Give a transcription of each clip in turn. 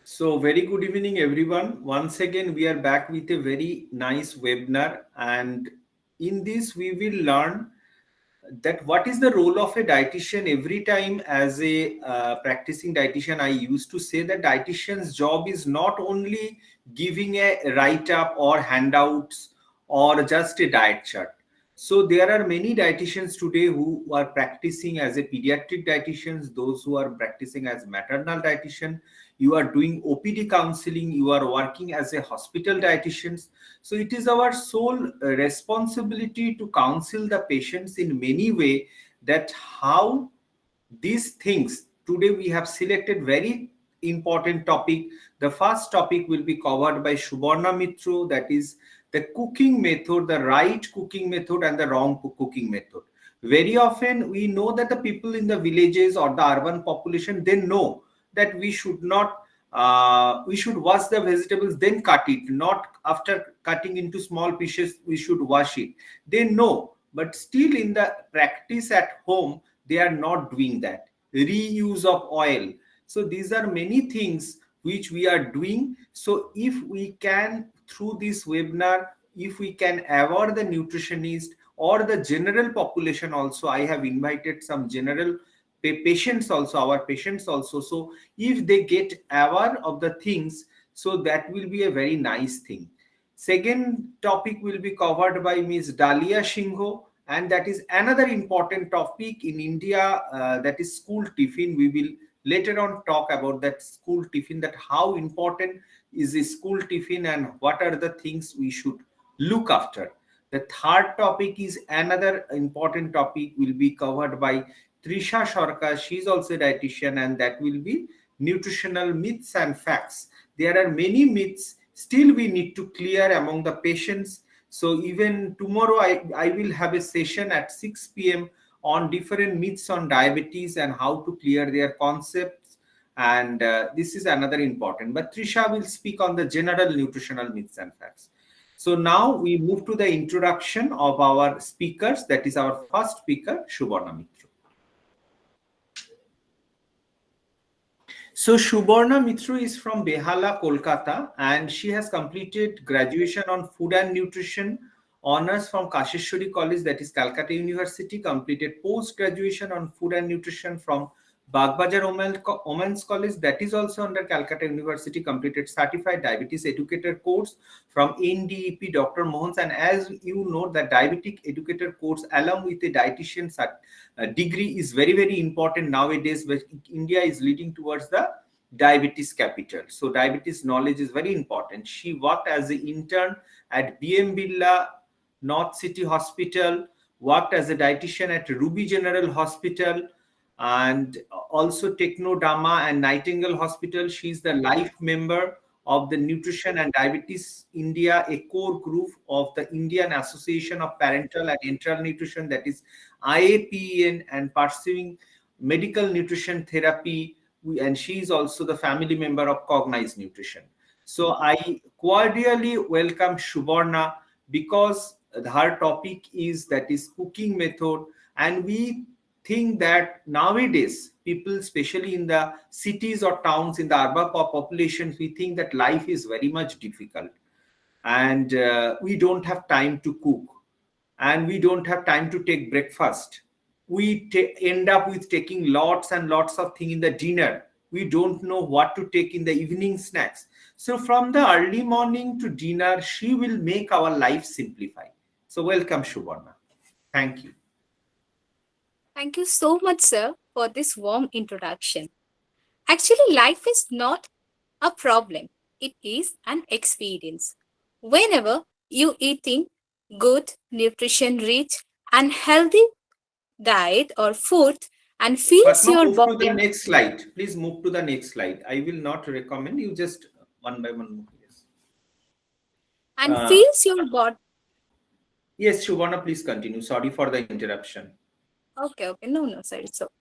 So, very good evening, everyone. Once again, we are back with a very nice webinar, and in this, we will learn that what is the role of a dietitian. Every time as a practicing dietitian, I used to say that dietitian's job is not only giving a write up or handouts or just a diet chart. So there are many dietitians today who are practicing as a pediatric dietitians, those who are practicing as maternal dietitian. You are doing OPD counseling, you are working as a hospital dietitians. So it is our sole responsibility to counsel the patients in many way that how these things. Today we have selected very important topic. The first topic will be covered by Subarna Mitra, that is the cooking method, the right cooking method and the wrong cooking method. Very often we know that the people in the villages or the urban population, they know that we should not we should wash the vegetables then cut it, not after cutting into small pieces we should wash it. They know, but still in the practice at home they are not doing that. Reuse of oil. So these are many things which we are doing. So if we can, through this webinar, if we can aware the nutritionist or the general population also, I have invited some general patients also, our patients also. So if they get aware of the things, so that will be a very nice thing. Second topic will be covered by Ms. Dalia Singha, and that is another important topic in India, that is school tiffin. We will later on talk about that school tiffin, that how important is a school tiffin and what are the things we should look after. The third topic is another important topic, will be covered by Trisha Sarkar. She is also a dietitian, and that will be nutritional myths and facts. There are many myths still we need to clear among the patients. So even tomorrow I will have a session at 6 p.m. on different myths on diabetes and how to clear their concepts. And this is another important. But Trisha will speak on the general nutritional myths and facts. So now we move to the introduction of our speakers. That is our first speaker, Subarna Mitra. So Subarna Mitra is from Behala, Kolkata, and she has completed graduation on food and nutrition, honors from Kashishwari College, that is Calcutta University, completed post-graduation on food and nutrition from Bagbajar Women's College, that is also under Calcutta University, completed certified diabetes educator course from NDEP Dr. Mohans. And as you know, the diabetic educator course along with a dietitian degree is very, very important nowadays, where India is leading towards the diabetes capital. So diabetes knowledge is very important. She worked as an intern at BM Birla North City Hospital, worked as a dietitian at Ruby General Hospital, and also Technodama and Nightingale Hospital. She is the life member of the Nutrition and Diabetes India, a core group of the Indian Association of Parental and Enteral Nutrition, that is IAPN, and pursuing medical nutrition therapy. And she is also the family member of Cognized Nutrition. So I cordially welcome Subarna, because her topic is, that is cooking method. And we think that nowadays people, especially in the cities or towns, in the urban populations, we think that life is very much difficult, and we don't have time to cook, and we don't have time to take breakfast. We end up with taking lots and lots of things in the dinner. We don't know what to take in the evening snacks. So from the early morning to dinner, she will make our life simplify. So welcome, Subarna. Thank you. Thank you so much, sir, for this warm introduction. Actually, life is not a problem, it is an experience. Whenever you eating good, nutrition rich, and healthy diet or food and feels Fatma, your move to the body next slide. Please move to the next slide. I will not recommend you, just one by one move. Yes. and Uh, feels your body yes, Shubhana, please continue. Sorry for the interruption. okay, no, sir, it's okay.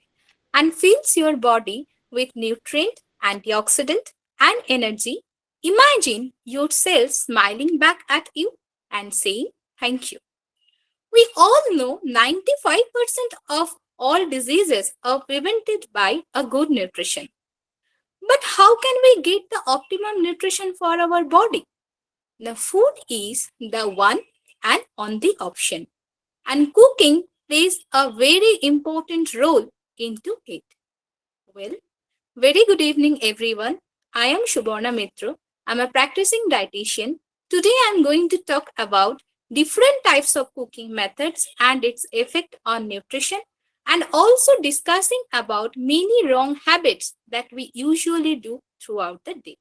And fills your body with nutrient, antioxidant, and energy. Imagine yourself smiling back at you and saying thank you. We all know 95% of all diseases are prevented by a good nutrition. But how can we get the optimum nutrition for our body? The food is the one and only option, and cooking plays a very important role into it. Well, very good evening, everyone. I am Ms.Subarna Mitra. I'm a practicing dietitian. Today, I'm going to talk about different types of cooking methods and its effect on nutrition, and also discussing about many wrong habits that we usually do throughout the day.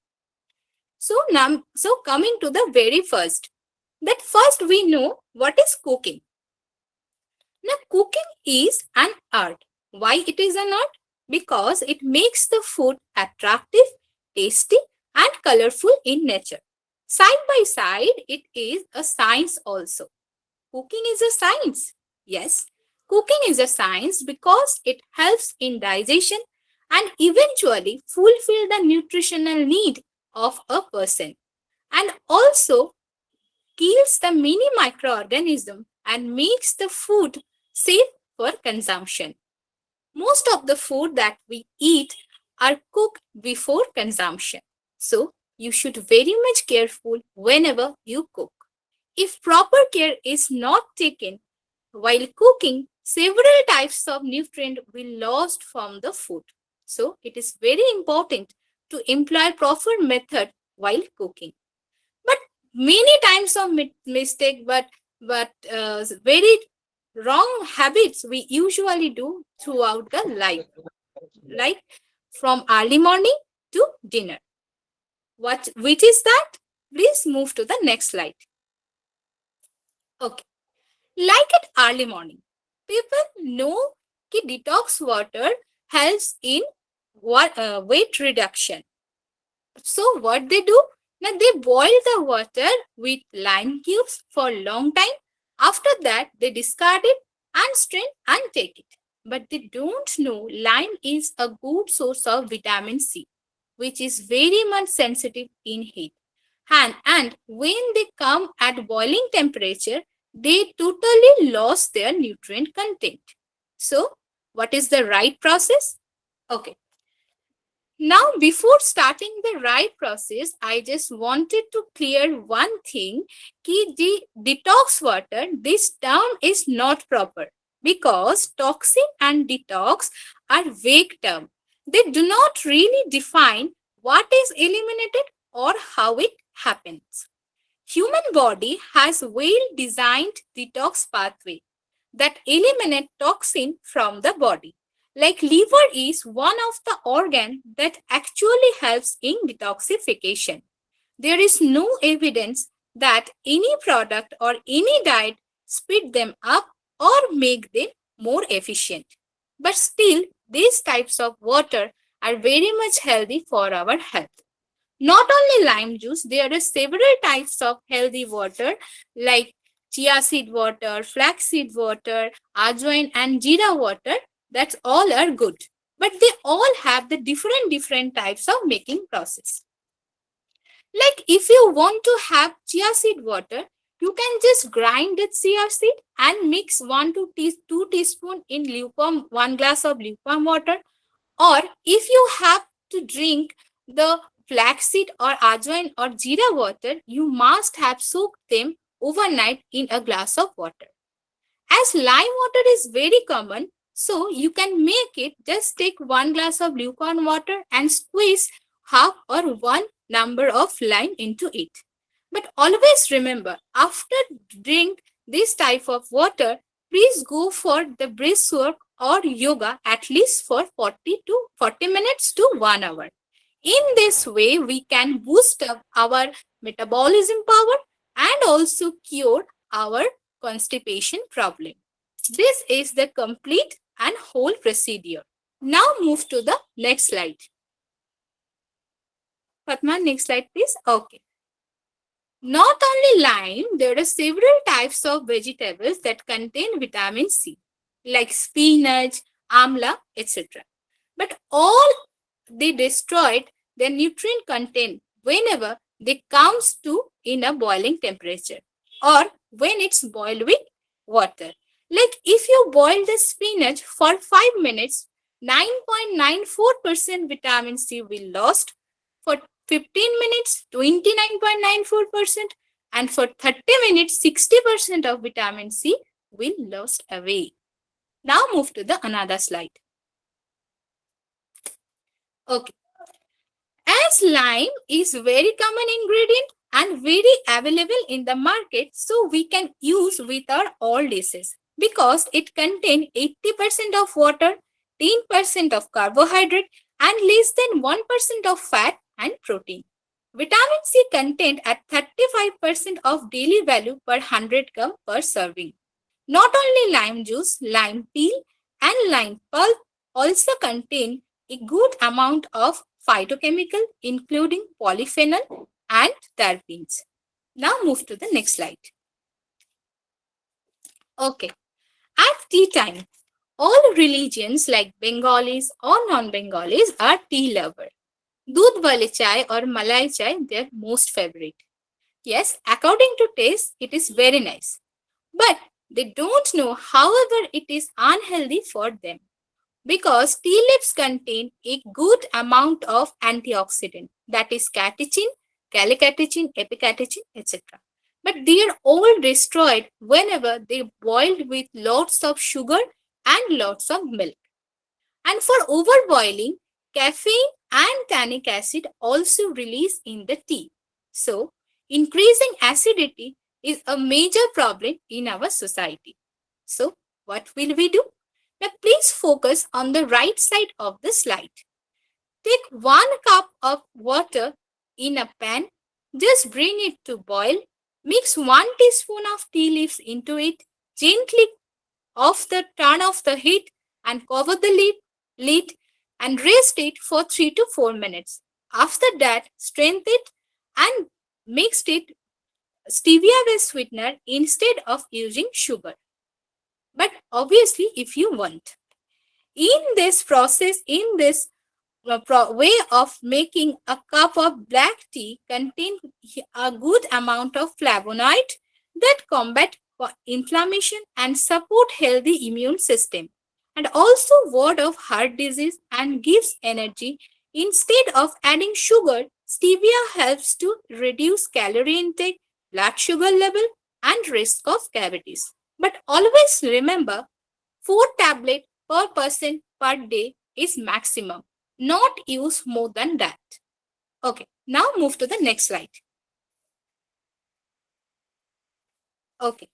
So coming to the very first, that first we know what is cooking. Now, cooking is an art. Why it is an art? Because it makes the food attractive, tasty, and colorful in nature. Side by side, it is a science also. Cooking is a science. Yes, cooking is a science because it helps in digestion and eventually fulfill the nutritional need of a person, and also kills the mini microorganism and makes the food safe for consumption. Most of the food that we eat are cooked before consumption. So you should very much careful whenever you cook. If proper care is not taken while cooking, several types of nutrient will lost from the food. So it is very important to employ proper method while cooking. But many times of mistake, but very wrong habits we usually do throughout the life, like from early morning to dinner. What which is that? Please move to the next slide. Okay, like at early morning, people know that detox water helps in weight reduction. So what they do? Now they boil the water with lime cubes for a long time. After that, they discard it and strain and take it. But they don't know lime is a good source of vitamin C, which is very much sensitive in heat. And when they come at boiling temperature, they totally lost their nutrient content. So, what is the right process? Okay, now, before starting the right process, I just wanted to clear one thing. Ki the detox water, this term is not proper because toxin and detox are vague terms. They do not really define what is eliminated or how it happens. Human body has well-designed detox pathway that eliminate toxin from the body. Like liver is one of the organ that actually helps in detoxification. There is no evidence that any product or any diet speed them up or make them more efficient. But still, these types of water are very much healthy for our health. Not only lime juice, there are several types of healthy water like chia seed water, flax seed water, ajwain and jeera water. That's all are good. But they all have the different types of making process. Like if you want to have chia seed water, you can just grind the chia seed and mix 2 teaspoon in lukewarm 1 glass of lukewarm water, or if you have to drink the flaxseed or ajwain or jeera water, you must have soaked them overnight in a glass of water. As lime water is very common, so you can make it, just take 1 glass of lukewarm water and squeeze half or one number of lime into it. But always remember, after drink this type of water, please go for the brisk work or yoga at least for 40 minutes to 1 hour. In this way, we can boost up our metabolism power and also cure our constipation problem. This is the complete and whole procedure. Now move to the next slide. Fatma, next slide please. Okay. Not only lime, there are several types of vegetables that contain vitamin C, like spinach, amla, etc. But all they destroyed their nutrient content whenever they comes to in a boiling temperature or when it's boiled with water. Like if you boil the spinach for 5 minutes, 9.94% vitamin C will lost. For 15 minutes, 29.94%, and for 30 minutes, 60% of vitamin C will lost away. Now move to the another slide. Okay. As lime is very common ingredient and very available in the market, so we can use with our all dishes because it contains 80% of water, 10% of carbohydrate and less than 1% of fat and protein. Vitamin C content at 35% of daily value per 100 gram per serving. Not only lime juice, lime peel and lime pulp also contain a good amount of phytochemical including polyphenol and terpenes. Now move to the next slide. Okay, at tea time, all religions like Bengalis or non-Bengalis are tea lovers. Doodh wali chai or malai chai, their most favorite. Yes, according to taste, it is very nice. But they don't know, however, it is unhealthy for them because tea leaves contain a good amount of antioxidant, that is catechin, calicatechin, epicatechin, etc. But they are all destroyed whenever they boiled with lots of sugar and lots of milk. And for overboiling, caffeine and tannic acid also release in the tea. So, increasing acidity is a major problem in our society. So, what will we do? Now, please focus on the right side of the slide. Take 1 cup of water in a pan, just bring it to boil, mix 1 teaspoon of tea leaves into it, gently turn off the heat and cover the lid and rest it for 3 to 4 minutes. After that, strain it and mix it stevia with sweetener instead of using sugar. But obviously, if you want. In this way of making a cup of black tea contain a good amount of flavonoid that combat inflammation and support healthy immune system and also ward of heart disease and gives energy. Instead of adding sugar, stevia helps to reduce calorie intake, blood sugar level and risk of cavities. But always remember 4 tablets per person per day is maximum, not use more than that. Okay, now move to the next slide. Okay,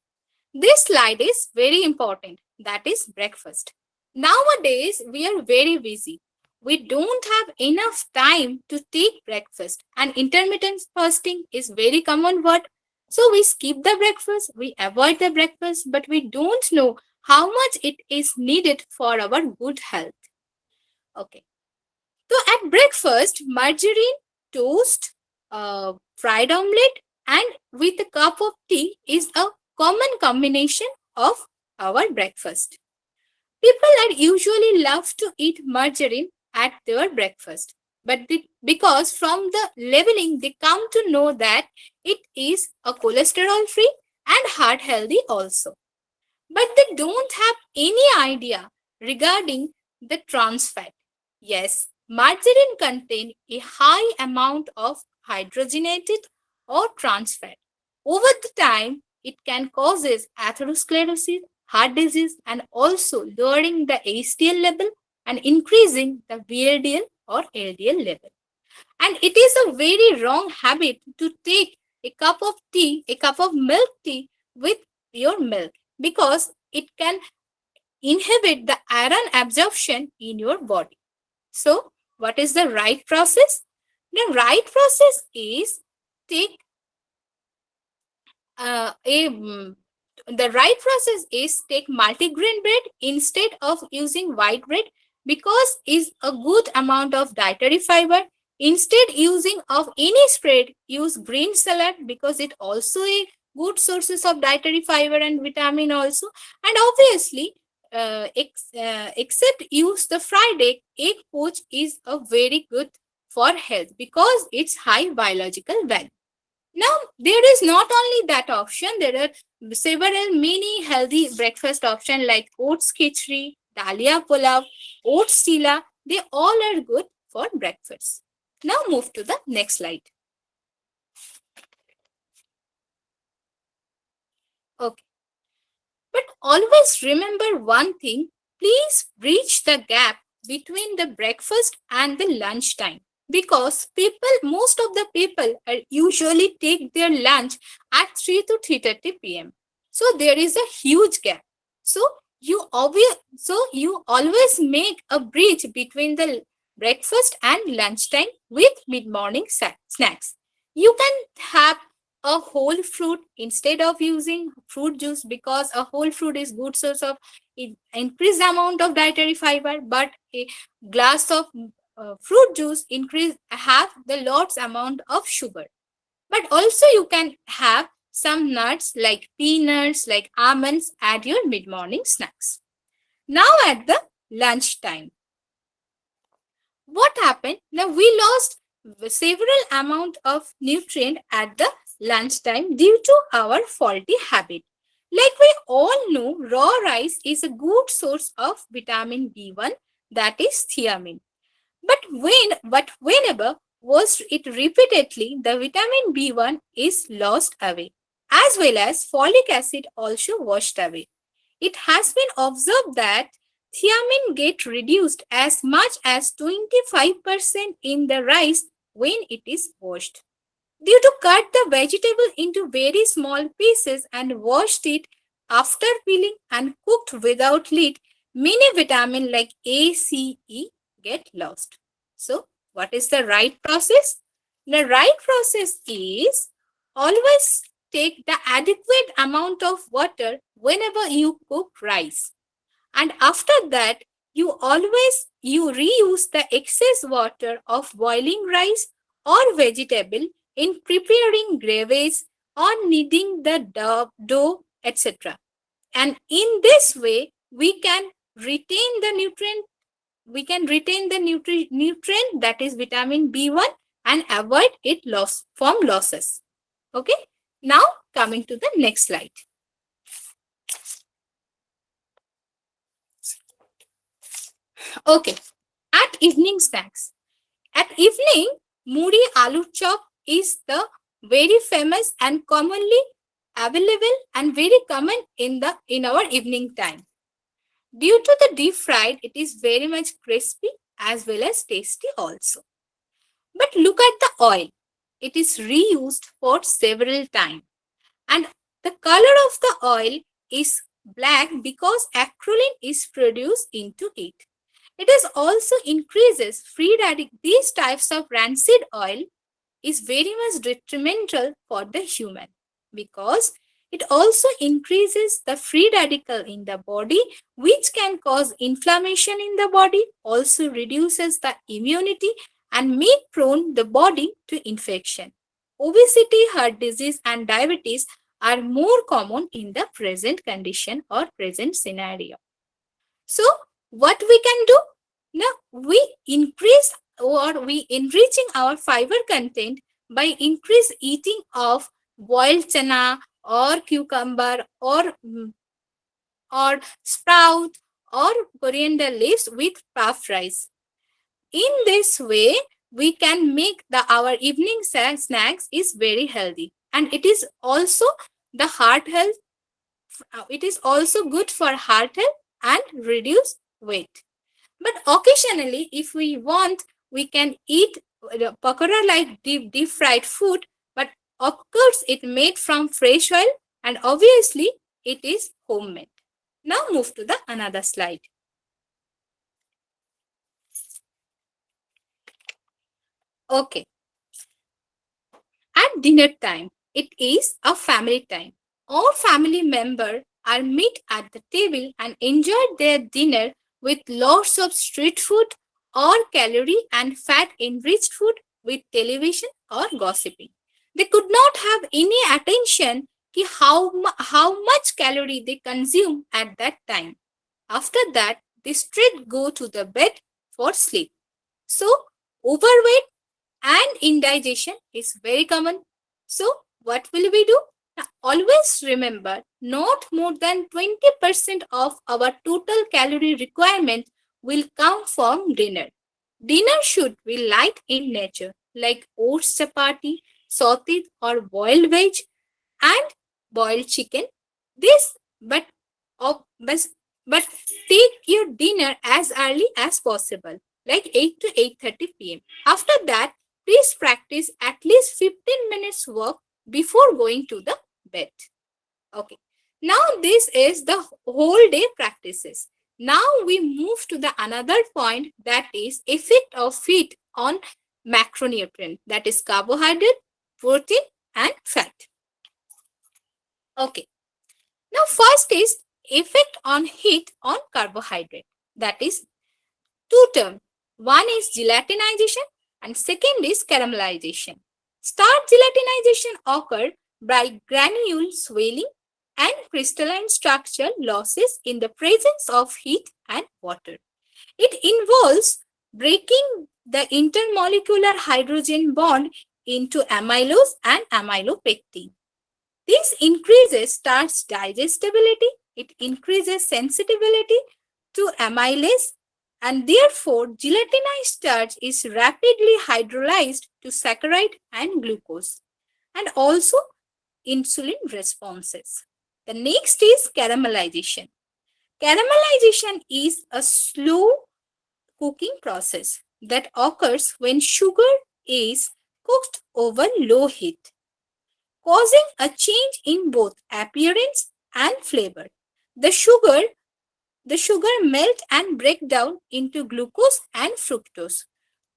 this slide is very important, that is breakfast. Nowadays, we are very busy. We don't have enough time to take breakfast and intermittent fasting is very common word. So we skip the breakfast, we avoid the breakfast, but we don't know how much it is needed for our good health. Okay. So at breakfast, margarine, toast, fried omelette, and with a cup of tea is a common combination of our breakfast. People are usually love to eat margarine at their breakfast, but because from the labeling they come to know that it is a cholesterol free and heart healthy also. But they don't have any idea regarding the trans fat. Yes, margarine contains a high amount of hydrogenated or trans fat. Over the time, it can causes atherosclerosis, heart disease, and also lowering the HDL level and increasing the VLDL or LDL level. And it is a very wrong habit to take a cup of tea, a cup of milk tea with your milk because it can inhibit the iron absorption in your body. So, what is the right process? The right process is take uh, a mm, the right process is take multigrain bread instead of using white bread because is a good amount of dietary fiber. Instead using of any spread, use green salad because it also a good sources of dietary fiber and vitamin also. And obviously, except use the fried egg poach is a very good for health because it's high biological value. Now, there is not only that option, there are several many healthy breakfast options like oats khichdi, Dalia pulao, oats chila, they all are good for breakfast. Now move to the next slide. Okay. But always remember one thing, please bridge the gap between the breakfast and the lunch time, because most of the people are usually take their lunch at 3 to 3:30 p.m. So there is a huge gap. So you always make a bridge between the breakfast and lunchtime with mid-morning snacks. You can have a whole fruit instead of using fruit juice, because a whole fruit is good source of increased amount of dietary fiber, but a glass of fruit juice increase have the lots amount of sugar. But also you can have some nuts like peanuts, like almonds at your mid morning snacks. Now at the lunch time, what happened? Now we lost several amount of nutrient at the lunchtime due to our faulty habit. Like we all know, raw rice is a good source of vitamin B1, that is thiamine. Whenever was it repeatedly, the vitamin B1 is lost away, as well as folic acid also washed away. It has been observed that thiamine get reduced as much as 25% in the rice when it is washed. Due to cut the vegetable into very small pieces and washed it after peeling and cooked without lid, many vitamin like A, C, E get lost. So, what is the right process? The right process is always take the adequate amount of water whenever you cook rice, and after that you reuse the excess water of boiling rice or vegetable in preparing gravies or kneading the dough, etc. And in this way retain the nutrient we can retain the nutrient, that is vitamin B1, and avoid it loss from losses. Okay, now coming to the next slide. Okay, at evening snacks. At evening, Muri aloo chop is the very famous and commonly available and very common in our evening time. Due to the deep fried, it is very much crispy as well as tasty also. But look at the oil. It is reused for several times, and the color of the oil is black because acrolein is produced into it. It is also increases free radical. These types of rancid oil is very much detrimental for the human, because it also increases the free radical in the body, which can cause inflammation in the body, also reduces the immunity and make prone the body to infection. Obesity, heart disease and diabetes are more common in the present condition or present scenario. So what we can do? Now we increase or we enriching our fiber content by increase eating of boiled chana or cucumber or sprout or coriander leaves with puff rice. In this way, we can make our evening snacks is very healthy, and it is also the heart health. It is also good for heart health and reduce weight. But occasionally, if we want, we can eat pakora like deep fried food. But of course, it made from fresh oil, and obviously, it is homemade. Now move to the another slide. Okay. At dinner time, it is a family time. All family members are meet at the table and enjoy their dinner with lots of street food or calorie and fat enriched food with television or gossiping. They could not have any attention to how much calorie they consume at that time. After that, they straight go to the bed for sleep. So, overweight and indigestion is very common. So, what will we do? Always remember, not more than 20% of our total calorie requirement will come from dinner. Dinner should be light in nature, like oats chapati, sauteed or boiled veg, and boiled chicken. This, but, of, but take your dinner as early as possible, like 8 to 8:30 p.m. After that, please practice at least 15 minutes walk before going to the bed. Okay. Now this is the whole day practices. Now we move to the another point, that is effect of feed on macronutrient, that is carbohydrate, protein and fat. Okay. Now first is effect on heat on carbohydrate, that is two terms. One is gelatinization and second is caramelization. Starch gelatinization occurs by granule swelling and crystalline structure losses in the presence of heat and water. It involves breaking the intermolecular hydrogen bond into amylose and amylopectin. This increases starch digestibility, it increases sensitivity to amylase, and therefore gelatinized starch is rapidly hydrolyzed to saccharide and glucose, and also insulin responses. The next is caramelization. Caramelization is a slow cooking process that occurs when sugar is cooked over low heat, causing a change in both appearance and flavor. The sugar, the sugar melt and break down into glucose and fructose.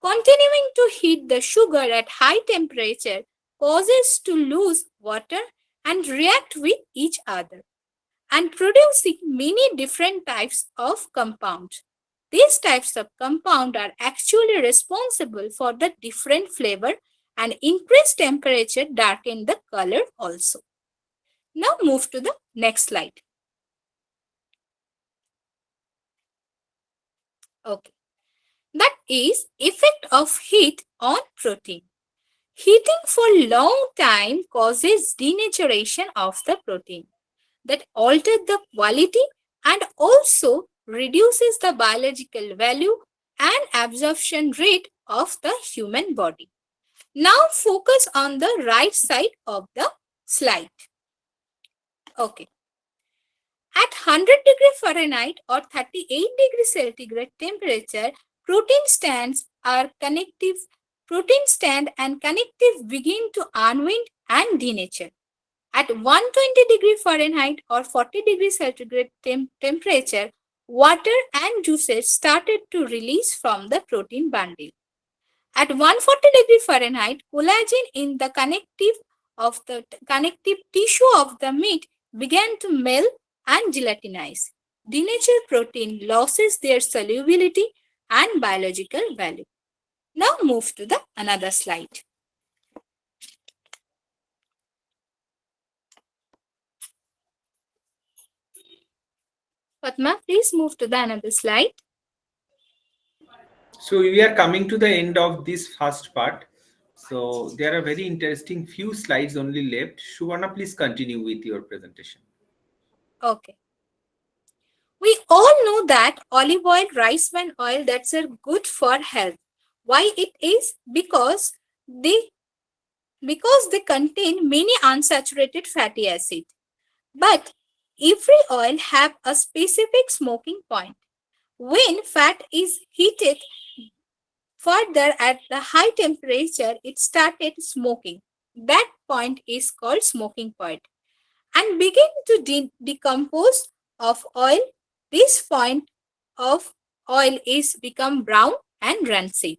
Continuing to heat the sugar at high temperature causes to lose water and react with each other, and producing many different types of compounds. These types of compound are actually responsible for the different flavor, and increased temperature darken the color also. Now move to the next slide. Okay. That is effect of heat on protein. Heating for long time causes denaturation of the protein that alter the quality and also reduces the biological value and absorption rate of the human body. Now focus on the right side of the slide. Okay. At 100 degree Fahrenheit or 38 degree centigrade temperature, protein stands are connective protein stand and connective begin to unwind and denature. At 120 degree Fahrenheit or 40 degree centigrade temperature, water and juices started to release from the protein bundle. At 140 degree Fahrenheit, collagen in the connective tissue of the meat began to melt and gelatinize. Denatured protein loses their solubility and biological value. Now move to the another slide. Padma, please move to the another slide. So we are coming to the end of this first part. So there are very interesting few slides only left. Shubhana, please continue with your presentation. Okay. We all know that olive oil, rice bran oil, that's are good for health. Why it is? They because they contain many unsaturated fatty acids. But every oil have a specific smoking point. When fat is heated further at the high temperature, it started smoking. That point is called smoking point and begin to decompose of oil. This point of oil is become brown and rancid.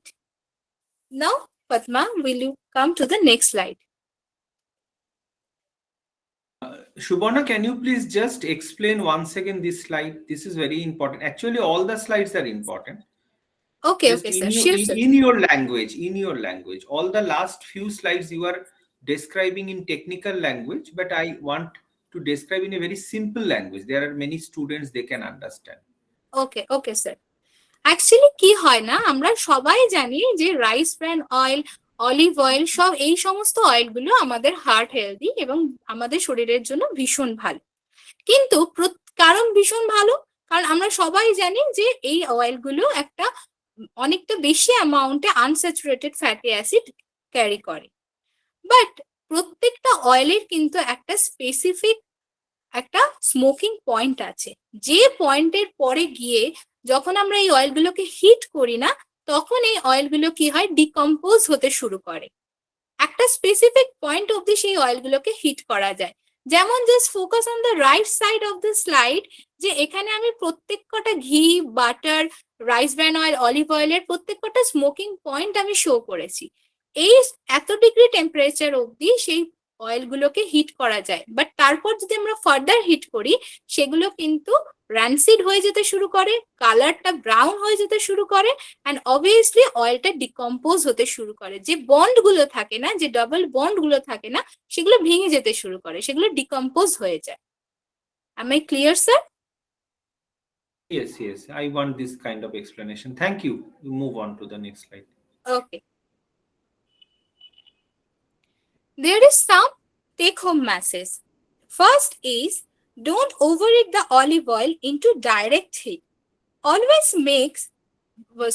Now, Padma, will you come to the next slide? Shubhana, can you please just explain once again this slide? This is very important. Actually, all the slides are important. Okay, Just okay, sir. Sure, sir. in your language. All the last few slides you are describing in technical language, but I want to describe in a very simple language. There are many students they can understand. Okay, okay, sir. Actually কি হয় না আমরা সবাই জানি যে rice bran oil olive oil, সব এই সমস্ত অয়েলগুলো আমাদের হার্ট হেলদি এবং আমাদের শরীরের জন্য ভীষণ ভালো। কিন্তু কারণ ভীষণ ভালো, কারণ আমরা সবাই জানি যে এই অয়েলগুলো একটা অনেকটা বেশি অ্যামাউন্টে আনস্যাচুরেটেড ফ্যাটি অ্যাসিড ক্যারি করে। বাট প্রত্যেকটা অয়েলের কিন্তু একটা স্পেসিফিক একটা স্মোকিং পয়েন্ট আছে, যে পয়েন্টের পরে গিয়ে যখন আমরা এই অয়েলগুলোকে হিট করি না, তখন এই অয়েলগুলো কি হয়, ডিকম্পোজ হতে শুরু করে। একটা স্পেসিফিক পয়েন্ট অবধি সেই অয়েলগুলোকে হিট করা যায়। যেমন just focus on the right side of the slide, যে এখানে আমি প্রত্যেক কটা ঘি, butter, rice bran oil, olive অয়েলের প্রত্যেক কটা স্মোকিং পয়েন্ট আমি শো করেছি। এই এত ডিগ্রি টেম্পারেচার অবধি সেই অয়েলগুলোকে হিট করা যায়। বাট তারপর যদি আমরা ফার্দার হিট করি, সেগুলো কিন্তু র্যানসিড হয়ে যেতে শুরু করে, কালারটা ব্রাউন হয়ে যেতে শুরু করে, অ্যান্ড অবভিয়াসলি অয়েলটা ডিকম্পোজ হতে শুরু করে। যে বন্ড গুলো থাকে না, যে ডাবল বন্ড গুলো থাকে না, সেগুলো ভেঙে যেতে শুরু করে, সেগুলো ডিকম্পোজ হয়ে যায়। Am I clear, sir? Yes, yes. I want this kind of explanation. Thank you. You move on to the next slide. Okay. There is some take-home message. First is, don't overheat the olive oil into direct heat. Always mix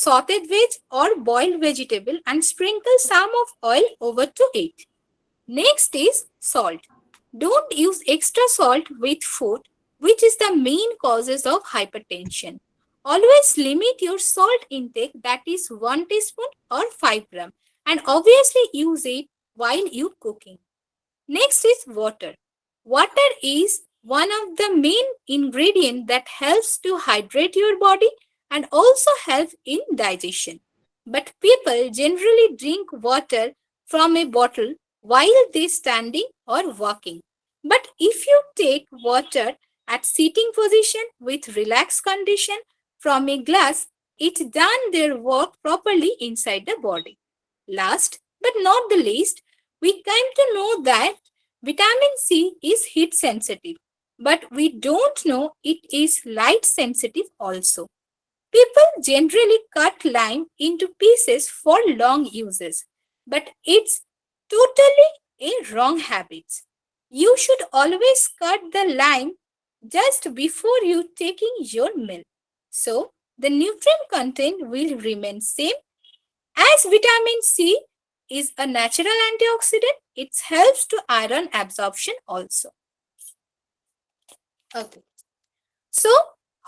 sauteed veg or boiled vegetable and sprinkle some of oil over to it. Next is salt. Don't use extra salt with food, which is the main causes of hypertension. Always limit your salt intake, that is 1 teaspoon or 5 gram, and obviously use it while you cooking. Next is water. Water is one of the main ingredients that helps to hydrate your body and also help in digestion. But people generally drink water from a bottle while they standing or walking. But if you take water at sitting position with relaxed condition from a glass, it done their work properly inside the body. Last but not the least, we came to know that vitamin C is heat sensitive, but we don't know it is light sensitive also. People generally cut lime into pieces for long uses, but it's totally a wrong habit. You should always cut the lime just before you taking your meal. So the nutrient content will remain same. As vitamin C is a natural antioxidant, it helps to iron absorption also. Okay. So,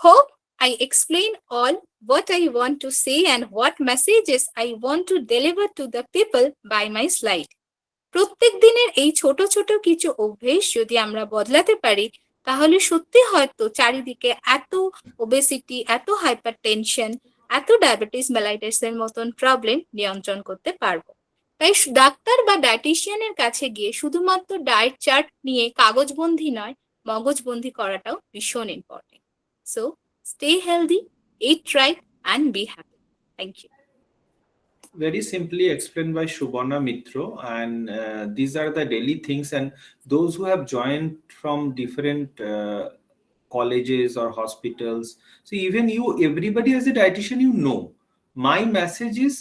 hope I explain all what I want to say and what messages I want to deliver to the people by my slide. প্রত্যেক দিনের এই ছোট ছোট কিছু অভ্যেস যদি আমরা বদলাতে পারি, তাহলে সত্যি হয়তো চারিদিকে এত ওবেসিটি, এত হাইপারটেনশন, এত ডায়াবেটিস মেলাইটিসের মতন প্রবলেম নিয়ন্ত্রণ করতে পারবো। তাই ডাক্তার বা ডায়েটিশিয়ানের কাছে গিয়ে শুধুমাত্র ডায়েট চার্ট নিয়ে কাগজবন্দি নয়, মগজবন্দি করাটাও ভীষণ important. So stay healthy, eat right and be happy. Thank you. Very simply explained by Subarna Mitra, and these are the daily things. And those who have joined from different colleges or hospitals, so even you, everybody as a dietitian, you know, my message is,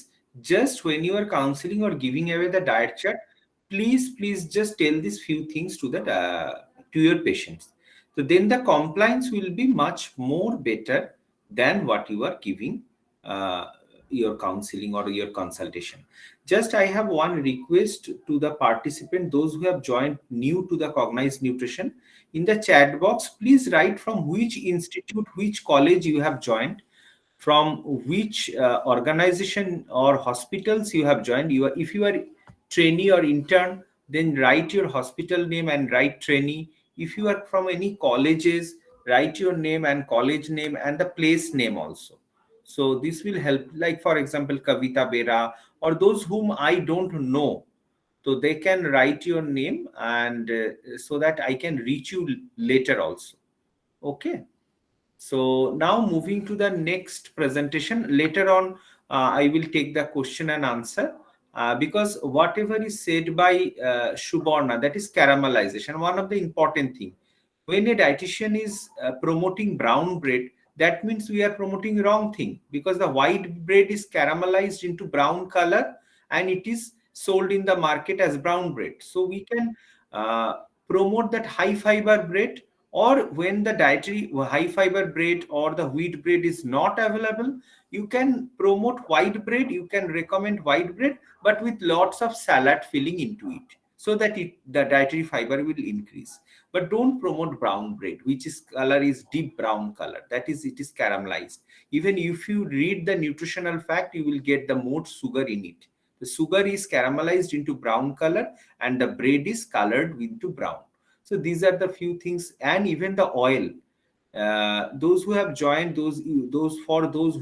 just when you are counseling or giving away the diet chart, please just tell these few things to the to your patients. So then the compliance will be much more better than what you are giving your counseling or your consultation. Just I have one request to the participant, those who have joined new to the Cognized Nutrition. In the chat box, please write from which institute, which college you have joined, from which organization or hospitals you have joined. If you are trainee or intern, then write your hospital name and write trainee. If you are from any colleges, write your name and college name and the place name also. So this will help, like for example Kavita Bera, or those whom I don't know, so they can write your name, and so that I can reach you later also. Okay. So now moving to the next presentation. Later on, I will take the question and answer, because whatever is said by Subarna, that is caramelization, one of the important thing. When a dietitian is promoting brown bread, that means we are promoting wrong thing, because the white bread is caramelized into brown color and it is sold in the market as brown bread. So we can uh, promote that high fiber bread, or when the dietary high fiber bread or the wheat bread is not available, you can promote white bread. You can recommend white bread, but with lots of salad filling into it, so that the dietary fiber will increase. But don't promote brown bread, which is color is deep brown color, that is, it is caramelized. Even if you read the nutritional fact, you will get the more sugar in it. The sugar is caramelized into brown color, and the bread is colored into brown. So these are the few things. And even the oil, those who have joined, those for those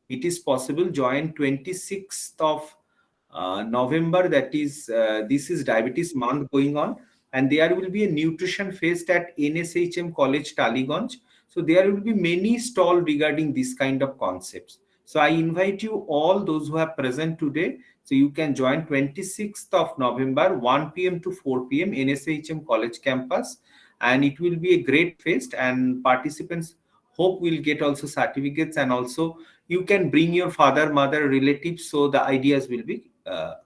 it is possible, join 26th of November, that is, this is diabetes month going on, and there will be a nutrition fest at NSHM College Taliganj. So there will be many stall regarding this kind of concepts. So I invite you all, those who are present today, so you can join 26th of November, 1 p.m. to 4 p.m. NSHM College campus, and it will be a great fest, and participants hope will get also certificates, and also you can bring your father, mother, relatives, so the ideas will be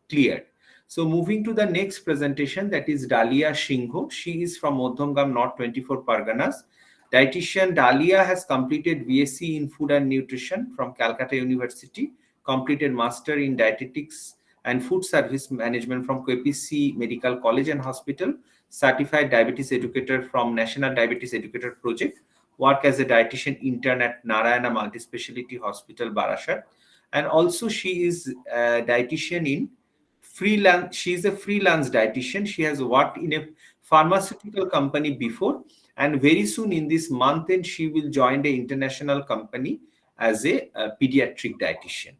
cleared. So moving to the next presentation, that is Dalia Singha. She is from Modhongam North 24 Parganas. Dietitian Dalia has completed BSc in Food and Nutrition from Calcutta University, completed Master in Dietetics and Food Service Management from KPC Medical College and Hospital, certified diabetes educator from National Diabetes Educator Project, work as a dietitian intern at Narayana Multispeciality Hospital, Barashat. And also she is a dietitian in freelance. She is a freelance dietitian. She has worked in a pharmaceutical company before, and very soon in this month end, she will join the international company as a pediatric dietitian.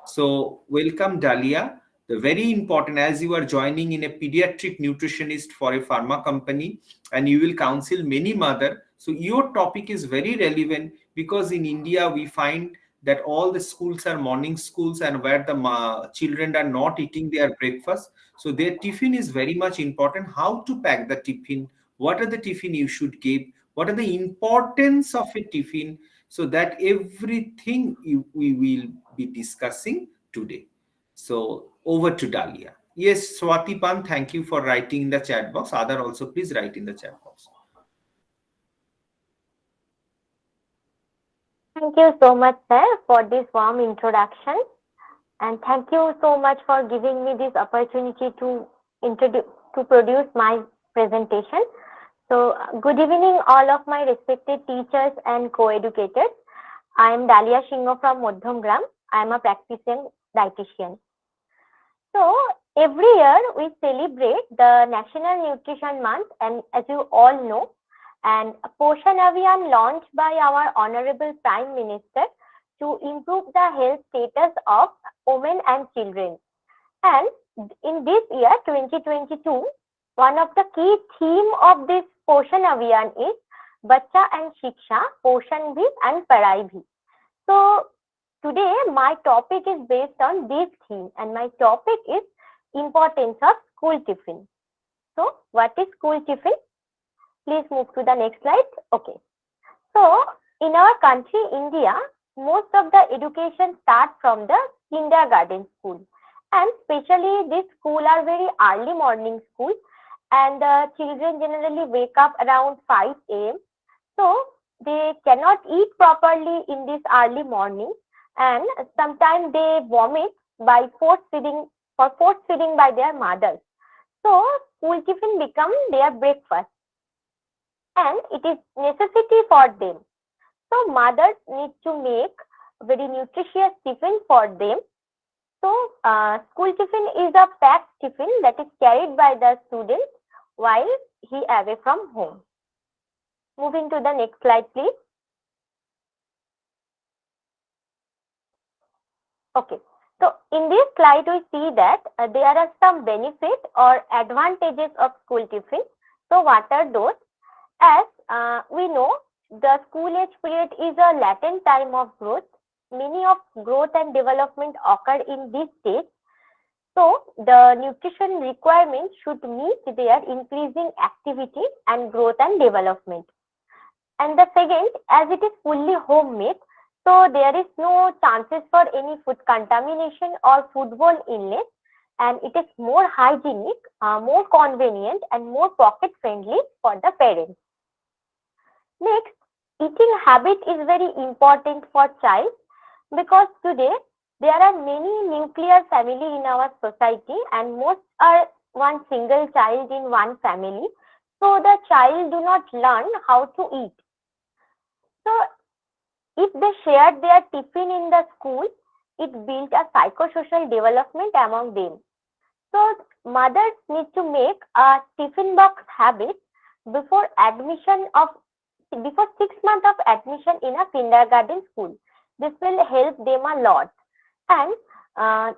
So welcome, Dalia. The very important, as you are joining in a pediatric nutritionist for a pharma company, and you will counsel many mother. So your topic is very relevant, because in India we find that all the schools are morning schools, and where the children are not eating their breakfast. So their tiffin is very much important. How to pack the tiffin, what are the tiffin you should give, what are the importance of a tiffin, so that everything we will be discussing today. So over to Dalia. Yes, Swati Pan, thank you for writing in the chat box. Other also, please write in the chat box. Thank you so much, sir, for this warm introduction. And thank you so much for giving me this opportunity to introduce to produce my presentation. So, good evening, all of my respected teachers and co-educators. I am Dalia Singha from Modhomgram. I am a practicing dietitian. So, every year we celebrate the National Nutrition Month, and as you all know, and a Poshan Abhiyan launched by our Honorable Prime Minister to improve the health status of women and children. And in this year, 2022, one of the key theme of this Poshan Abhiyan is Bacha and Shiksha, Poshan Bhi and Padhai Bhi. So today my topic is based on this theme, and my topic is importance of school tiffin. So what is school tiffin? Please move to the next slide. Okay. So in our country, India, most of the education starts from the kindergarten school, and especially this school are very early morning school, and the children generally wake up around 5 a.m. So they cannot eat properly in this early morning, and sometimes they vomit by force feeding by their mothers. So school tiffin become their breakfast, and it is necessity for them. So mothers need to make very nutritious tiffin for them. So school tiffin is a packed tiffin that is carried by the student while he away from home. Moving to the next slide, please. Okay. So in this slide, we see that there are some benefits or advantages of school tiffin. So what are those? As we know, the school age period is a latent time of growth. Many of growth and development occur in this stage. So the nutrition requirements should meet their increasing activity and growth and development. And the second, as it is fully homemade, so there is no chances for any food contamination or foodborne illness. and it is more hygienic, more convenient, and more pocket friendly for the parents. Next, eating habit is very important for child because today there are many nuclear family in our society and most are one single child in one family. So the child do not learn how to eat. So if they shared their tiffin in the school, it built a psychosocial development among them. So mothers need to make a tiffin box habit before admission of before 6 months of admission in a kindergarten school. This will help them a lot. And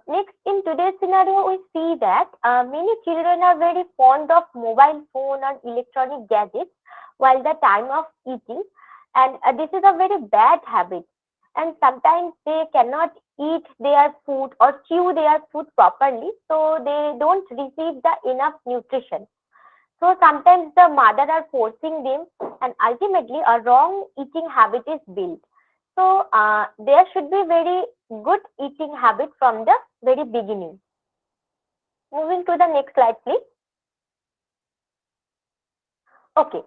next, in today's scenario, we see that many children are very fond of mobile phone or electronic gadgets while the time of eating, and this is a very bad habit. And sometimes they cannot eat their food or chew their food properly, so they don't receive the enough nutrition. So sometimes the mother are forcing them, and ultimately a wrong eating habit is built. So there should be very good eating habit from the very beginning. Moving to the next slide, please. Okay.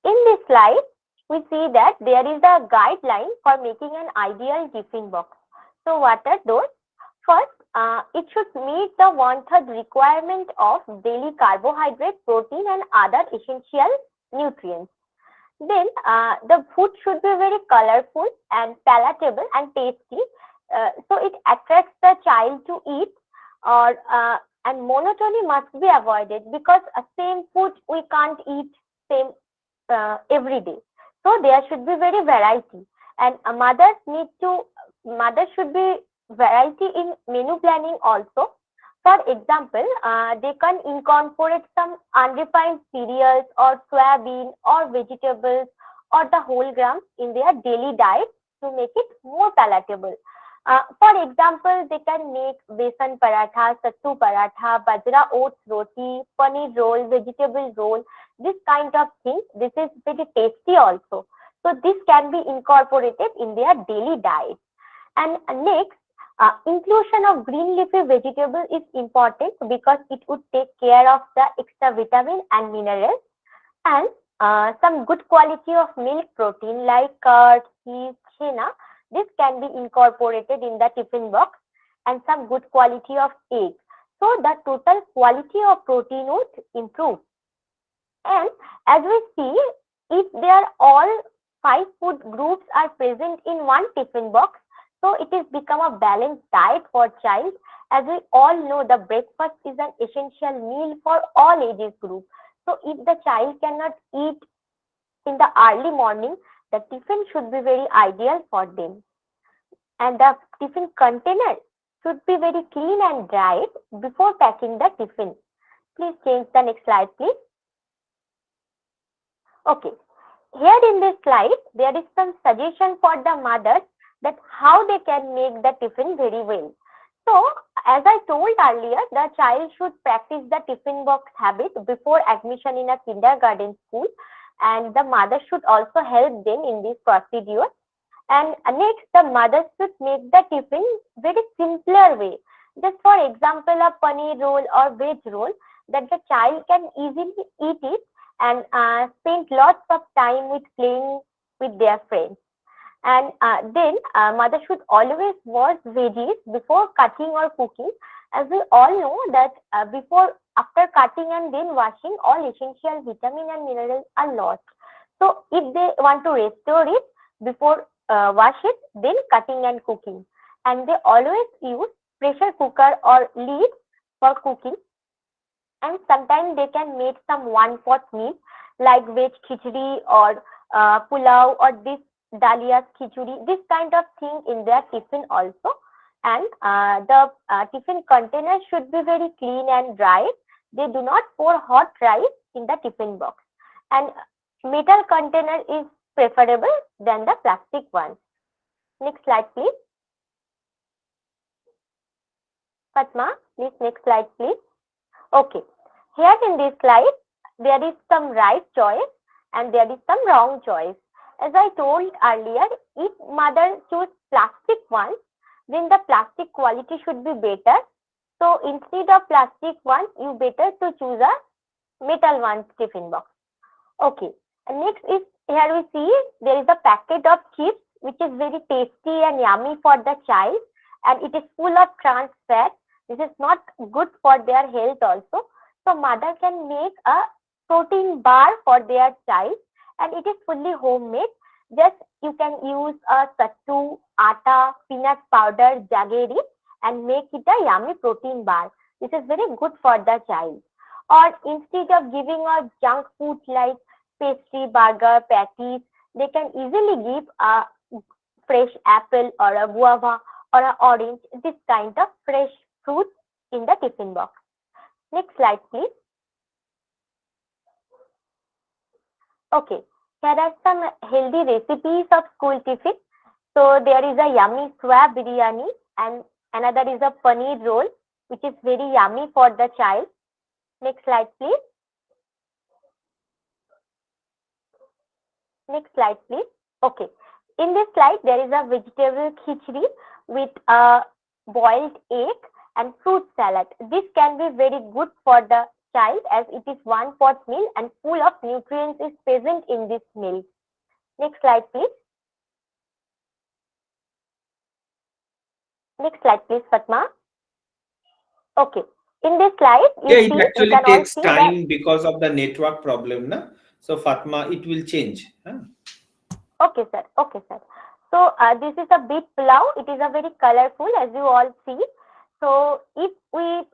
In this slide, we see that there is a guideline for making an ideal tiffin box. So what are those? First, it should meet the wanted requirement of daily carbohydrate, protein, and other essential nutrients. Then the food should be very colorful and palatable and tasty, so it attracts the child to eat. Or and monotony must be avoided because same food we can't eat same every day. So there should be very variety, and mothers should be variety in menu planning also. For example, they can incorporate some unrefined cereals or soybean or vegetables or the whole grams in their daily diet to make it more palatable. For example, they can make besan paratha, sattu paratha, bajra oats roti, paneer roll, vegetable roll, this kind of thing. This is very tasty also. So this can be incorporated in their daily diet. And next, inclusion of green leafy vegetable is important because it would take care of the extra vitamin and minerals. And some good quality of milk protein like curd, cheese, chena, this can be incorporated in the tiffin box, and some good quality of egg. So the total quality of protein would improve. And as we see, if there are all 5 food groups are present in one tiffin box, so it is become a balanced diet for child. As we all know, the breakfast is an essential meal for all ages group. So if the child cannot eat in the early morning, the tiffin should be very ideal for them. And the tiffin container should be very clean and dried before packing the tiffin. Please change the next slide, please. Okay. Here in this slide, there is some suggestion for the mothers that how they can make the tiffin very well. So, as I told earlier, the child should practice the tiffin box habit before admission in a kindergarten school, and the mother should also help them in this procedure. And next, the mother should make the tiffin very simpler way. Just for example, a paneer roll or veg roll that the child can easily eat it and spend lots of time with playing with their friends. And then mother should always wash veggies before cutting or cooking, as we all know that after cutting and then washing, all essential vitamin and minerals are lost. So if they want to restore it before wash it, then cutting and cooking. And they always use pressure cooker or lid for cooking, and sometimes they can make some one pot meal like veg khichdi or pulao or this Dalia's khichdi, this kind of thing in their tiffin also. And the tiffin container should be very clean and dry. They do not pour hot rice in the tiffin box. And metal container is preferable than the plastic one. Next slide, please. Fatma, please next slide, please. Okay. Here in this slide, there is some right choice and there is some wrong choice. As I told earlier, if mother choose plastic ones, then the plastic quality should be better. So instead of plastic ones, you better to choose a metal one tiffin box. Okay. And next is, here we see there is a packet of chips which is very tasty and yummy for the child, and it is full of trans fat. This is not good for their health also. So mother can make a protein bar for their child, and it is fully homemade. Just you can use a sattu, atta, peanut powder, jaggery, and make it a yummy protein bar. This is very good for the child. Or instead of giving a junk food like pastry, burger, patties, they can easily give a fresh apple or a guava or an orange, this kind of fresh fruit in the tiffin box. Next slide, please. Okay, here are some healthy recipes of school tiffin. So there is a yummy swab biryani, and another is a paneer roll, which is very yummy for the child. Next slide, please. Next slide, please. Okay. In this slide, there is a vegetable khichdi with a boiled egg and fruit salad. This can be very good for the child as it is one pot meal and full of nutrients is present in this meal. Next slide, please. Next slide, please, Fatma. Okay. In this slide, Yeah, you it see, you actually can all takes see that. time because of the network problem, na? So Fatma, it will change. Huh? Okay, sir. Okay, sir. So this is a big pulao. It is a very colorful, as you all see. So if we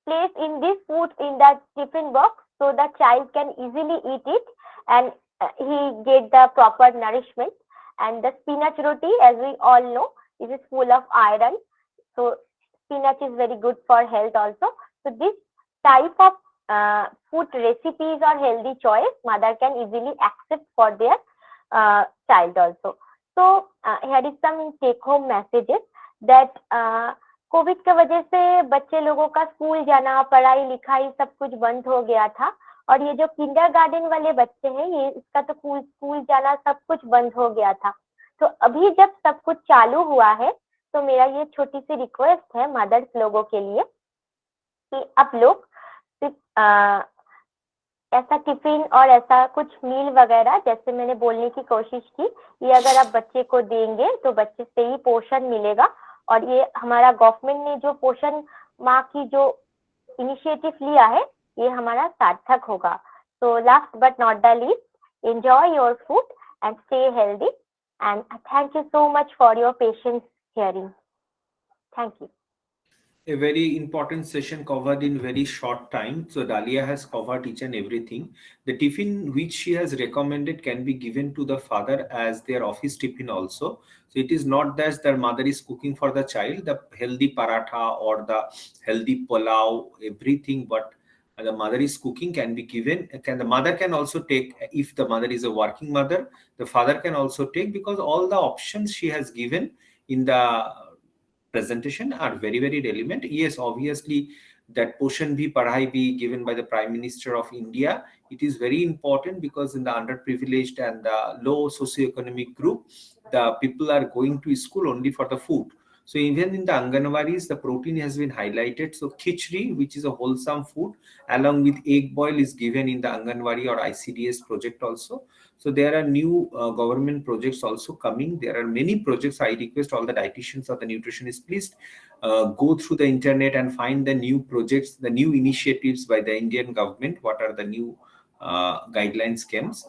place in this food in that tiffin box, so the child can easily eat it, and he get the proper nourishment. And the spinach roti, as we all know, it is full of iron. So spinach is very good for health also. So this type of food recipes or healthy choice mother can easily accept for their child also. So here is some take home messages that Covid की वजह से बच्चे लोगों का school जाना, पढ़ाई लिखाई सब कुछ बंद हो गया था, और ये जो किंडरगार्टन वाले बच्चे हैं, ये इसका तो स्कूल जाना सब कुछ बंद हो गया था। तो अभी जब सब कुछ चालू हुआ है, तो मेरा ये छोटी सी रिक्वेस्ट है मदर्स लोगों के लिए कि आप लोग ऐसा टिफिन और ऐसा कुछ मील वगैरह, जैसे मैंने बोलने की कोशिश की, ये अगर आप बच्चे को देंगे तो बच्चे से ही पोषण मिलेगा। और ये हमारा गवर्नमेंट ने जो पोषण माह की जो इनिशिएटिव लिया है, ये हमारा सार्थक होगा। So last but not the least, enjoy your food and stay healthy. And thank you so much for your patience hearing. Thank you. A very important session covered in very short time. So Dalia has covered each and everything. The tiffin which she has recommended can be given to the father as their office tiffin also. So it is not that their mother is cooking for the child, the healthy paratha or the healthy pulao, everything but the mother is cooking can be given. The mother can also take, if the mother is a working mother, the father can also take, because all the options she has given in the presentation are very very relevant. Yes, obviously that portion bhi padhai bhi given by the Prime Minister of India, it is very important because in the underprivileged and the low socioeconomic group, the people are going to school only for the food. So even in the Anganwadis, the protein has been highlighted. So khichdi, which is a wholesome food, along with egg boil is given in the Anganwadi or ICDS project also. So there are new government projects also coming. There are many projects. I request all the dietitians or the nutritionists, please go through the internet and find the new projects, the new initiatives by the Indian government. What are the new guideline schemes?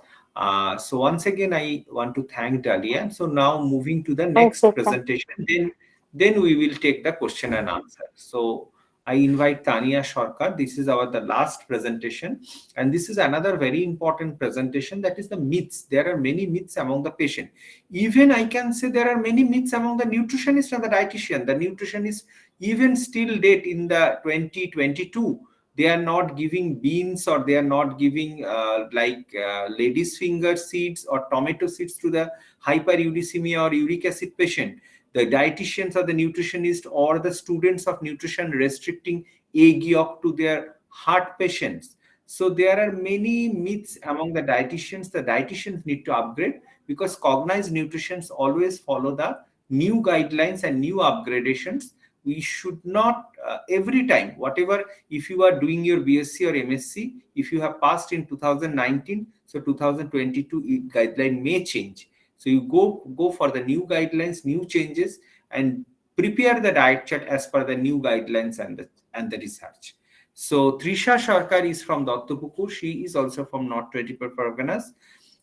So once again, I want to thank Dalia. So now moving to the Thank next you, sir. presentation, then we will take the question and answer. So I invite Tania Sarkar. This is the last presentation, and this is another very important presentation, that is the myths. There are many myths among the patient. Even I can say there are many myths among the nutritionist and the dietitian. The nutritionist even still date in the 2022. They are not giving beans, or they are not giving ladies finger seeds or tomato seeds to the hyperuricemia or uric acid patient. The dietitians or the nutritionist or the students of nutrition restricting egg yolk to their heart patients. So there are many myths among the dietitians. The dietitians need to upgrade, because cognized nutritions always follow the new guidelines and new upgradations. we should not every time, whatever, if you are doing your BSc or MSc, if you have passed in 2019, so 2022 guideline may change. So you go for the new guidelines, new changes, and prepare the diet chart as per the new guidelines and the research. So Trisha Sarkar is from Dattapukur. She is also from North 24 Parganas.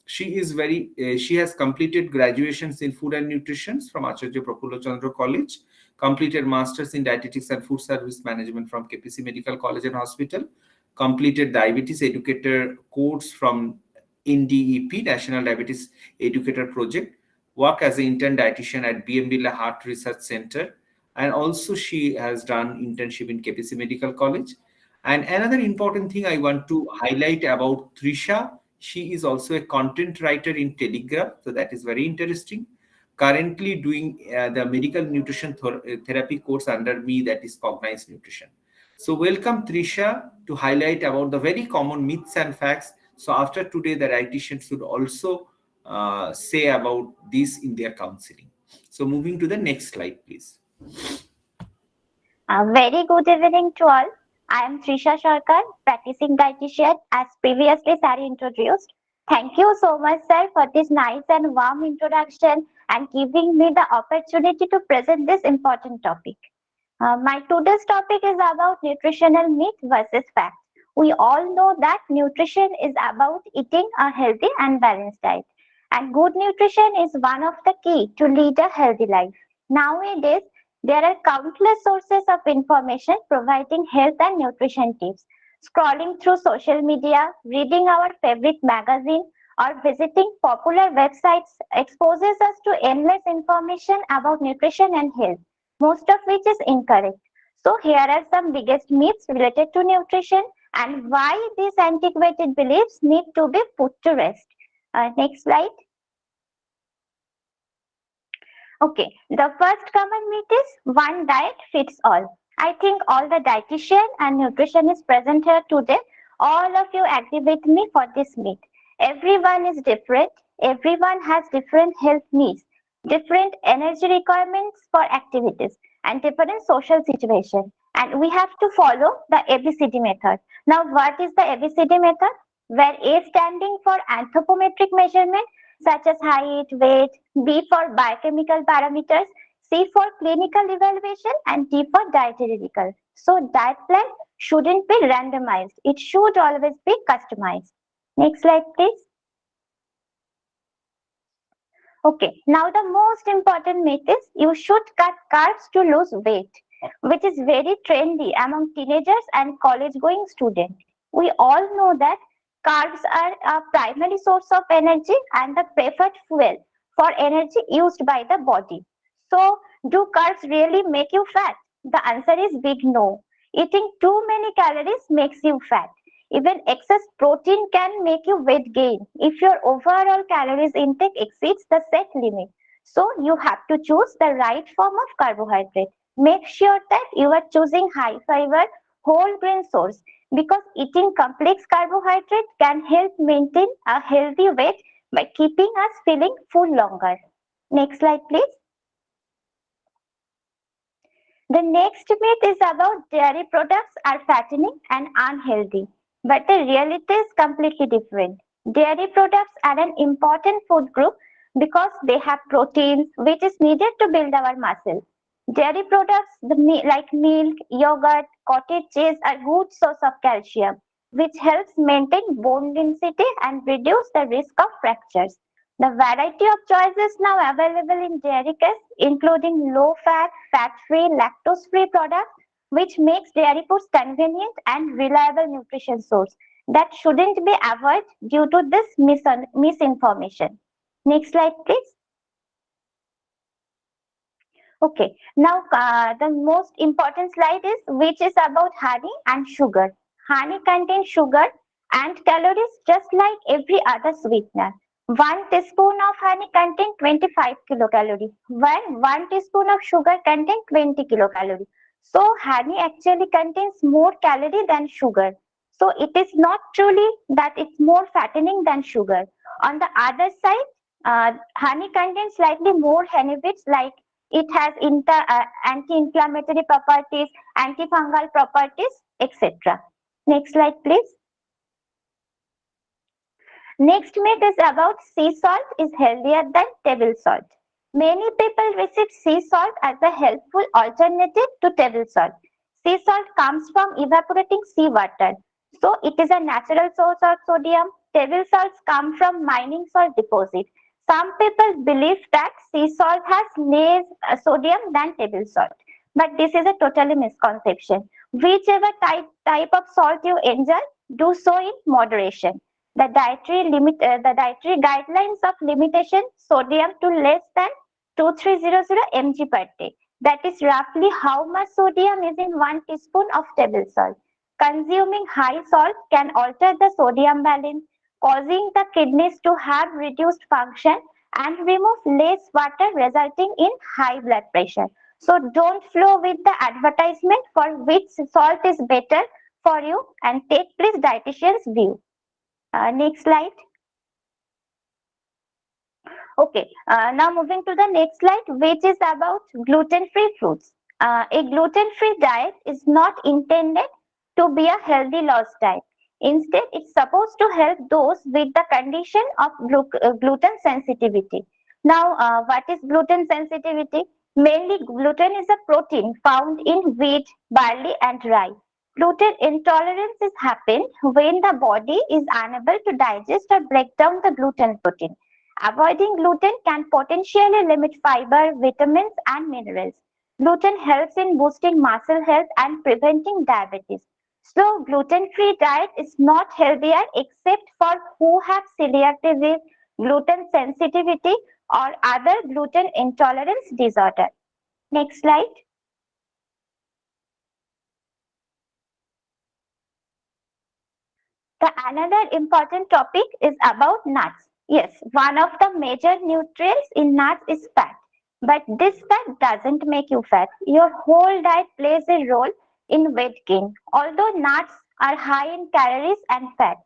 She has completed graduations in food and nutrition from Acharya Prafulla Chandra College, completed masters in dietetics and food service management from KPC Medical College and Hospital, completed diabetes educator course from NDEP, National Diabetes Educator Project, work as an intern dietitian at BM Birla Heart Research Center, and also she has done internship in KPC Medical College. And another important thing I want to highlight about Trisha, she is also a content writer in Telegram, so that is very interesting. Currently doing the medical nutrition therapy course under me, that is Cognized Nutrition. So welcome Trisha to highlight about the very common myths and facts. So after today, the dietitian should also say about this in their counseling. So moving to the next slide, please. A very good evening to all. I am Trisha Sarkar, practicing dietitian as previously Sari introduced. Thank you so much, sir, for this nice and warm introduction and giving me the opportunity to present this important topic. My today's topic is about nutritional myth versus fact. We all know that nutrition is about eating a healthy and balanced diet, and good nutrition is one of the key to lead a healthy life. Nowadays, there are countless sources of information providing health and nutrition tips. Scrolling through social media, reading our favorite magazine, or visiting popular websites exposes us to endless information about nutrition and health, most of which is incorrect. So, here are some biggest myths related to nutrition and why these antiquated beliefs need to be put to rest. Next slide. Okay, the first common myth is one diet fits all. I think all the dietitian and nutritionists present here today, all of you agree with me for this myth. Everyone is different. Everyone has different health needs, different energy requirements for activities, and different social situation. And we have to follow the ABCD method. Now, what is the ABCD method? Where A standing for anthropometric measurement, such as height, weight, B for biochemical parameters, C for clinical evaluation, and D for dietary recall. So diet plan shouldn't be randomized. It should always be customized. Next slide, please. Okay, now the most important myth is you should cut carbs to lose weight, which is very trendy among teenagers and college going students. We all know that carbs are a primary source of energy and the preferred fuel for energy used by the body. So, do carbs really make you fat? The answer is big no. Eating too many calories makes you fat. Even excess protein can make you weight gain if your overall calories intake exceeds the set limit. So, you have to choose the right form of carbohydrate. Make sure that you are choosing high fiber, whole grain source because eating complex carbohydrate can help maintain a healthy weight by keeping us feeling full longer. Next slide, please. The next myth is about dairy products are fattening and unhealthy, but the reality is completely different. Dairy products are an important food group because they have proteins which is needed to build our muscle. Dairy products like milk, yogurt, cottage cheese are good source of calcium, which helps maintain bone density and reduce the risk of fractures. The variety of choices now available in dairy case, including low-fat, fat-free, lactose-free products, which makes dairy foods convenient and reliable nutrition source that shouldn't be avoided due to this misinformation. Next slide, please. Okay, now the most important slide is which is about honey and sugar. Honey contains sugar and calories just like every other sweetener. 1 teaspoon of honey contains 25 kilocalories, while 1 teaspoon of sugar contains 20 kilocalories. So honey actually contains more calorie than sugar. So it is not truly that it's more fattening than sugar. On the other side, honey contains slightly more honey bits like It has anti-inflammatory properties, antifungal properties, etc. Next slide, please. Next myth is about sea salt is healthier than table salt. Many people visit sea salt as a helpful alternative to table salt. Sea salt comes from evaporating seawater, so it is a natural source of sodium. Table salts come from mining salt deposit. Some people believe that sea salt has less sodium than table salt, but this is a totally misconception. Whichever type of salt you enjoy, do so in moderation. The dietary guidelines of limitation sodium to less than 2300 mg per day. That is roughly how much sodium is in 1 teaspoon of table salt. Consuming high salt can alter the sodium balance, causing the kidneys to have reduced function and remove less water, resulting in high blood pressure. So don't flow with the advertisement for which salt is better for you, and take please dietitian's view. Next slide. Okay, now moving to the next slide, which is about gluten-free foods. A gluten-free diet is not intended to be a healthy loss diet. Instead, it's supposed to help those with the condition of gluten sensitivity. Now, what is gluten sensitivity? Mainly, gluten is a protein found in wheat, barley, and rye. Gluten intolerance is happen when the body is unable to digest or break down the gluten protein. Avoiding gluten can potentially limit fiber, vitamins, and minerals. Gluten helps in boosting muscle health and preventing diabetes. So, gluten-free diet is not healthier except for who have celiac disease, gluten sensitivity, or other gluten intolerance disorder. Next slide. The another important topic is about nuts. Yes, one of the major nutrients in nuts is fat. But this fat doesn't make you fat. Your whole diet plays a role in weight gain. Although nuts are high in calories and fat,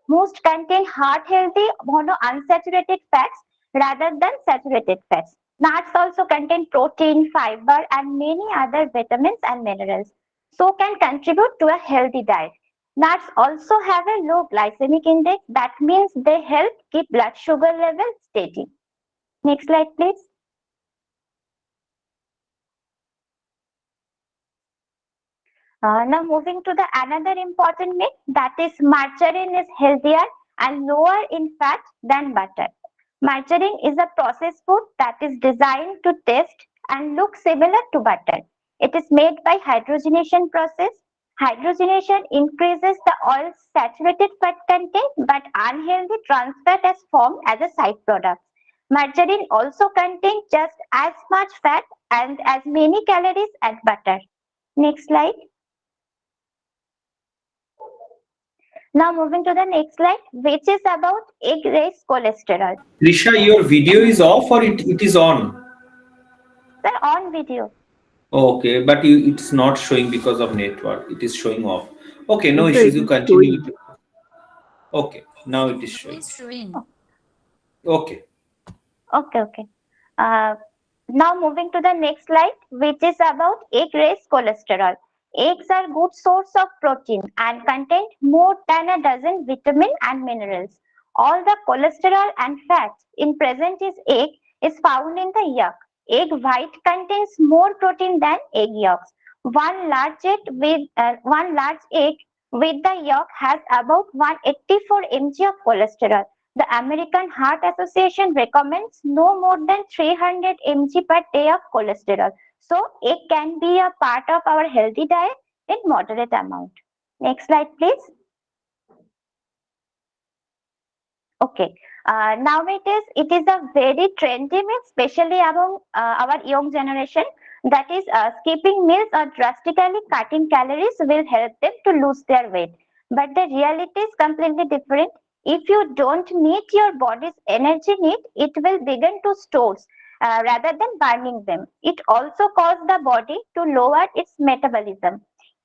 most contain heart healthy monounsaturated fats rather than saturated fats. Nuts also contain protein, fiber, and many other vitamins and minerals, so can contribute to a healthy diet. Nuts also have a low glycemic index. That means they help keep blood sugar levels steady. Next slide, please. Now moving to the another important myth, that is margarine is healthier and lower in fat than butter. Margarine is a processed food that is designed to taste and look similar to butter. It is made by hydrogenation process. Hydrogenation increases the oil's saturated fat content, but unhealthy trans fat is formed as a side product. Margarine also contains just as much fat and as many calories as butter. Next slide. Now moving to the next slide, which is about egg-raised cholesterol. Trisha, your video is off or it is on? Sir, on video. Okay, but it's not showing because of network. It is showing off. Okay, no Sir, issues. it You is continue. showing. Okay, now it is Video showing. is showing. Okay. Okay. Uh, Now moving to the next slide, which is about egg-raised cholesterol. Eggs are good source of protein and contain more than a dozen vitamins and minerals. All the cholesterol and fat in present is egg is found in the yolk. Egg white contains more protein than egg yolks. One large egg with the yolk has about 184 mg of cholesterol. The American Heart Association recommends no more than 300 mg per day of cholesterol. So, egg can be a part of our healthy diet in moderate amount. Next slide, please. Okay. It is a very trendy myth, especially among our young generation. That is, skipping meals or drastically cutting calories will help them to lose their weight. But the reality is completely different. If you don't meet your body's energy need, it will begin to store rather than burning them. It also causes the body to lower its metabolism.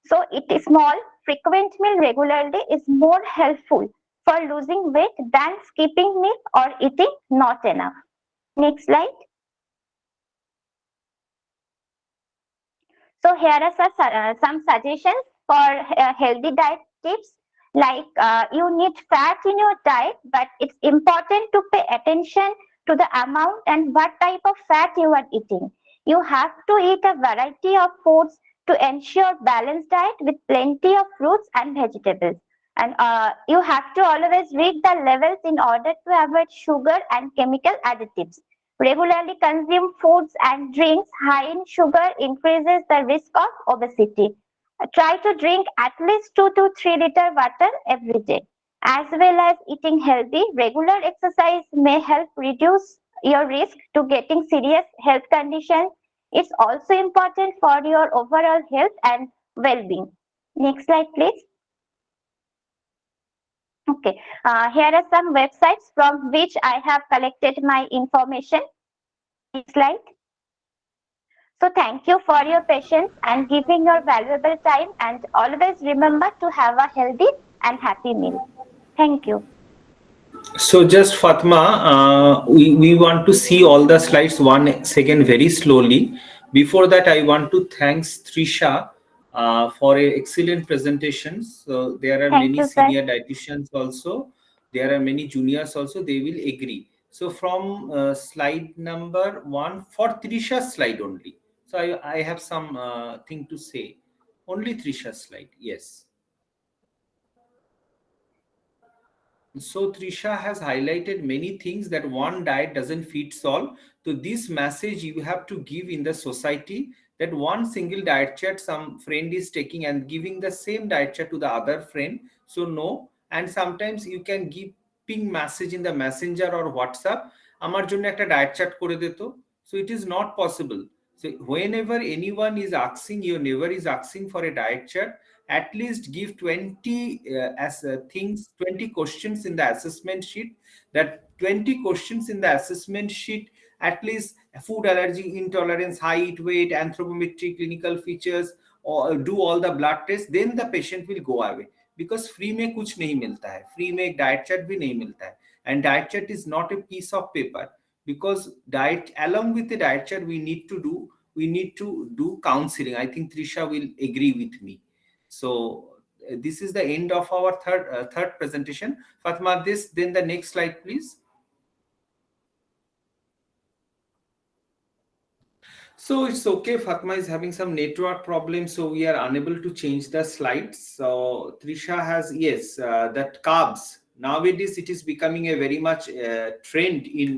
So, it is small, frequent meal regularly is more helpful for losing weight than skipping meal or eating not enough. Next slide. So here are some suggestions for healthy diet tips. Like you need fat in your diet, but it's important to pay attention to the amount and what type of fat you are eating. You have to eat a variety of foods to ensure balanced diet with plenty of fruits and vegetables. And you have to always read the levels in order to avoid sugar and chemical additives. Regularly consume foods and drinks high in sugar increases the risk of obesity. Try to drink at least 2 to 3 liter water every day. As well as eating healthy, regular exercise may help reduce your risk to getting serious health conditions. It's also important for your overall health and well-being. Next slide, please. Okay, here are some websites from which I have collected my information. Next slide. So thank you for your patience and giving your valuable time, and always remember to have a healthy and happy meal. Thank you. So just Fatma, we want to see all the slides one second very slowly. Before that, I want to thanks Trisha for a excellent presentation. So there are Thank many you, sir. senior dietitians also. There are many juniors also. They will agree. So from slide number one for Trisha's slide only. So I have some thing to say. Only Trisha's slide. Yes. So Trisha has highlighted many things that one diet doesn't fit all. So this message you have to give in the society that one single diet chart some friend is taking and giving the same diet chart to the other friend. So no, and sometimes you can give ping message in the messenger or WhatsApp. আমার জন্য একটা diet chart করে দিত. So it is not possible. So whenever anyone is asking, your neighbor is asking for a diet chart, at least give 20 things, 20 questions in the assessment sheet. That 20 questions in the assessment sheet, at least food allergy, intolerance, height, weight, anthropometry, clinical features, or do all the blood tests, then the patient will go away. Because free में कुछ नहीं मिलता है, free में एक diet chart भी नहीं मिलता है. And diet chart is not a piece of paper, because diet, along with the diet chart, we need to do counseling. I think Trisha will agree with me. So this is the end of our third presentation. Fatma, then the next slide, please. So it's okay. Fatma is having some network problems, so we are unable to change the slides. So Trisha has, yes, that carbs. Nowadays, it is becoming a very much trend in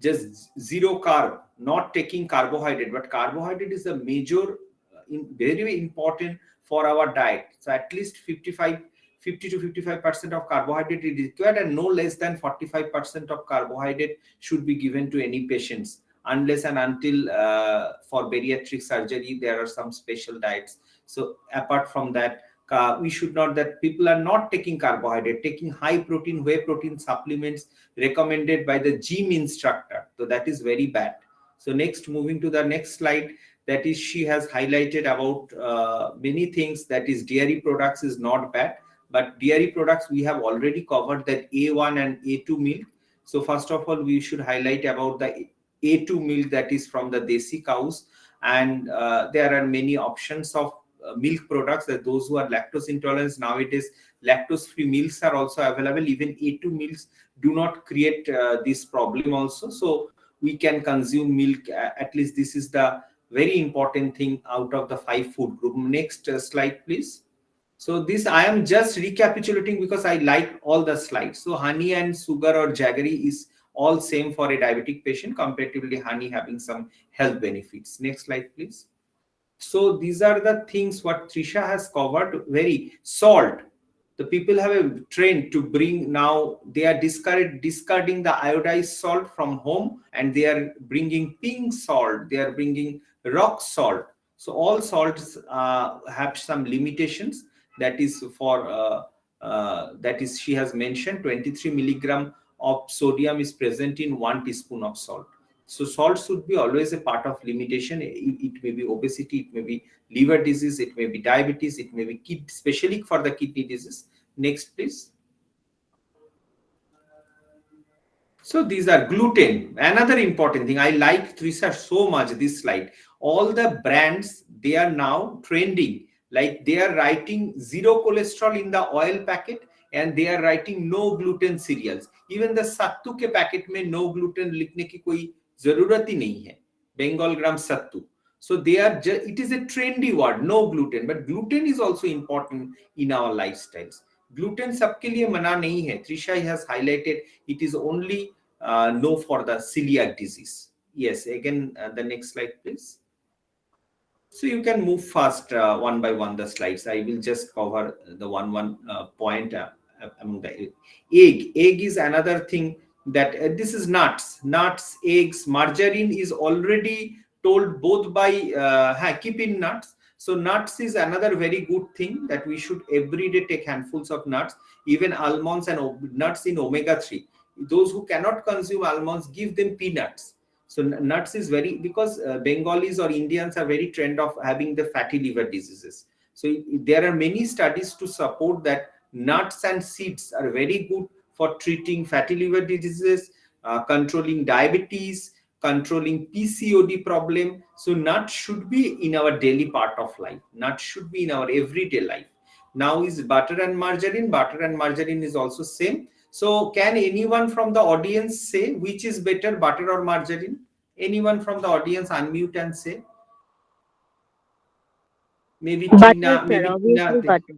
just zero carb, not taking carbohydrate. But carbohydrate is a major, very important for our diet. So at least 50 to 55% of carbohydrate is required, and no less than 45% of carbohydrate should be given to any patients, unless and until for bariatric surgery there are some special diets. So apart from that, we should not, that people are not taking carbohydrate, taking high protein, whey protein supplements recommended by the gym instructor. So that is very bad. So next, moving to the next slide, that is, she has highlighted about many things. That is, dairy products is not bad, but dairy products we have already covered, that A1 and A2 milk. So first of all, we should highlight about the A2 milk, that is from the desi cows. And there are many options of milk products, that those who are lactose intolerant, nowadays lactose free milks are also available. Even A2 milks do not create this problem also. So we can consume milk. At least this is the very important thing out of the 5 food group. Next slide, please. So this I am just recapitulating because I like all the slides. So honey and sugar or jaggery is all same for a diabetic patient, comparatively honey having some health benefits. Next slide, please. So these are the things what Trisha has covered. Very salt. The people have a trend to bring, now they are discarding the iodized salt from home, and they are bringing pink salt, they are bringing rock salt. So all salts have some limitations. That is for that is, she has mentioned 23 milligram of sodium is present in 1 teaspoon of salt. So salt should be always a part of limitation. It may be obesity, it may be liver disease, it may be diabetes, it may be especially for the kidney disease. Next, please. So these are gluten. Another important thing, I like Trisha so much this slide. All the brands, they are now trending, like they are writing 0 cholesterol in the oil packet, and they are writing no gluten cereals. Even the sattu के packet में no gluten लिखने की कोई जरूरत ही नहीं है, Bengal gram sattu. So they are it is a trendy word, no gluten, but gluten is also important in our lifestyles. Gluten सबके लिए मना नहीं है. Trisha has highlighted it is only no for the celiac disease. Yes, again the next slide please. So you can move fast one by one the slides. I will just cover the one point among the egg. Egg is another thing that this is nuts, eggs, margarine is already told both by keep in nuts. So nuts is another very good thing that we should every day take handfuls of nuts, even almonds and nuts in omega-3. Those who cannot consume almonds, give them peanuts. So nuts is very, because Bengalis or Indians are very trend of having the fatty liver diseases. So there are many studies to support that nuts and seeds are very good for treating fatty liver diseases, controlling diabetes, controlling PCOD problem. So nuts should be in our daily part of life. Nuts should be in our everyday life. Now is butter and margarine. Butter and margarine is also same. So can anyone from the audience say which is better, butter or margarine? Anyone from the audience unmute and say? Maybe Butter, Tina, sir, maybe obviously Tina. butter.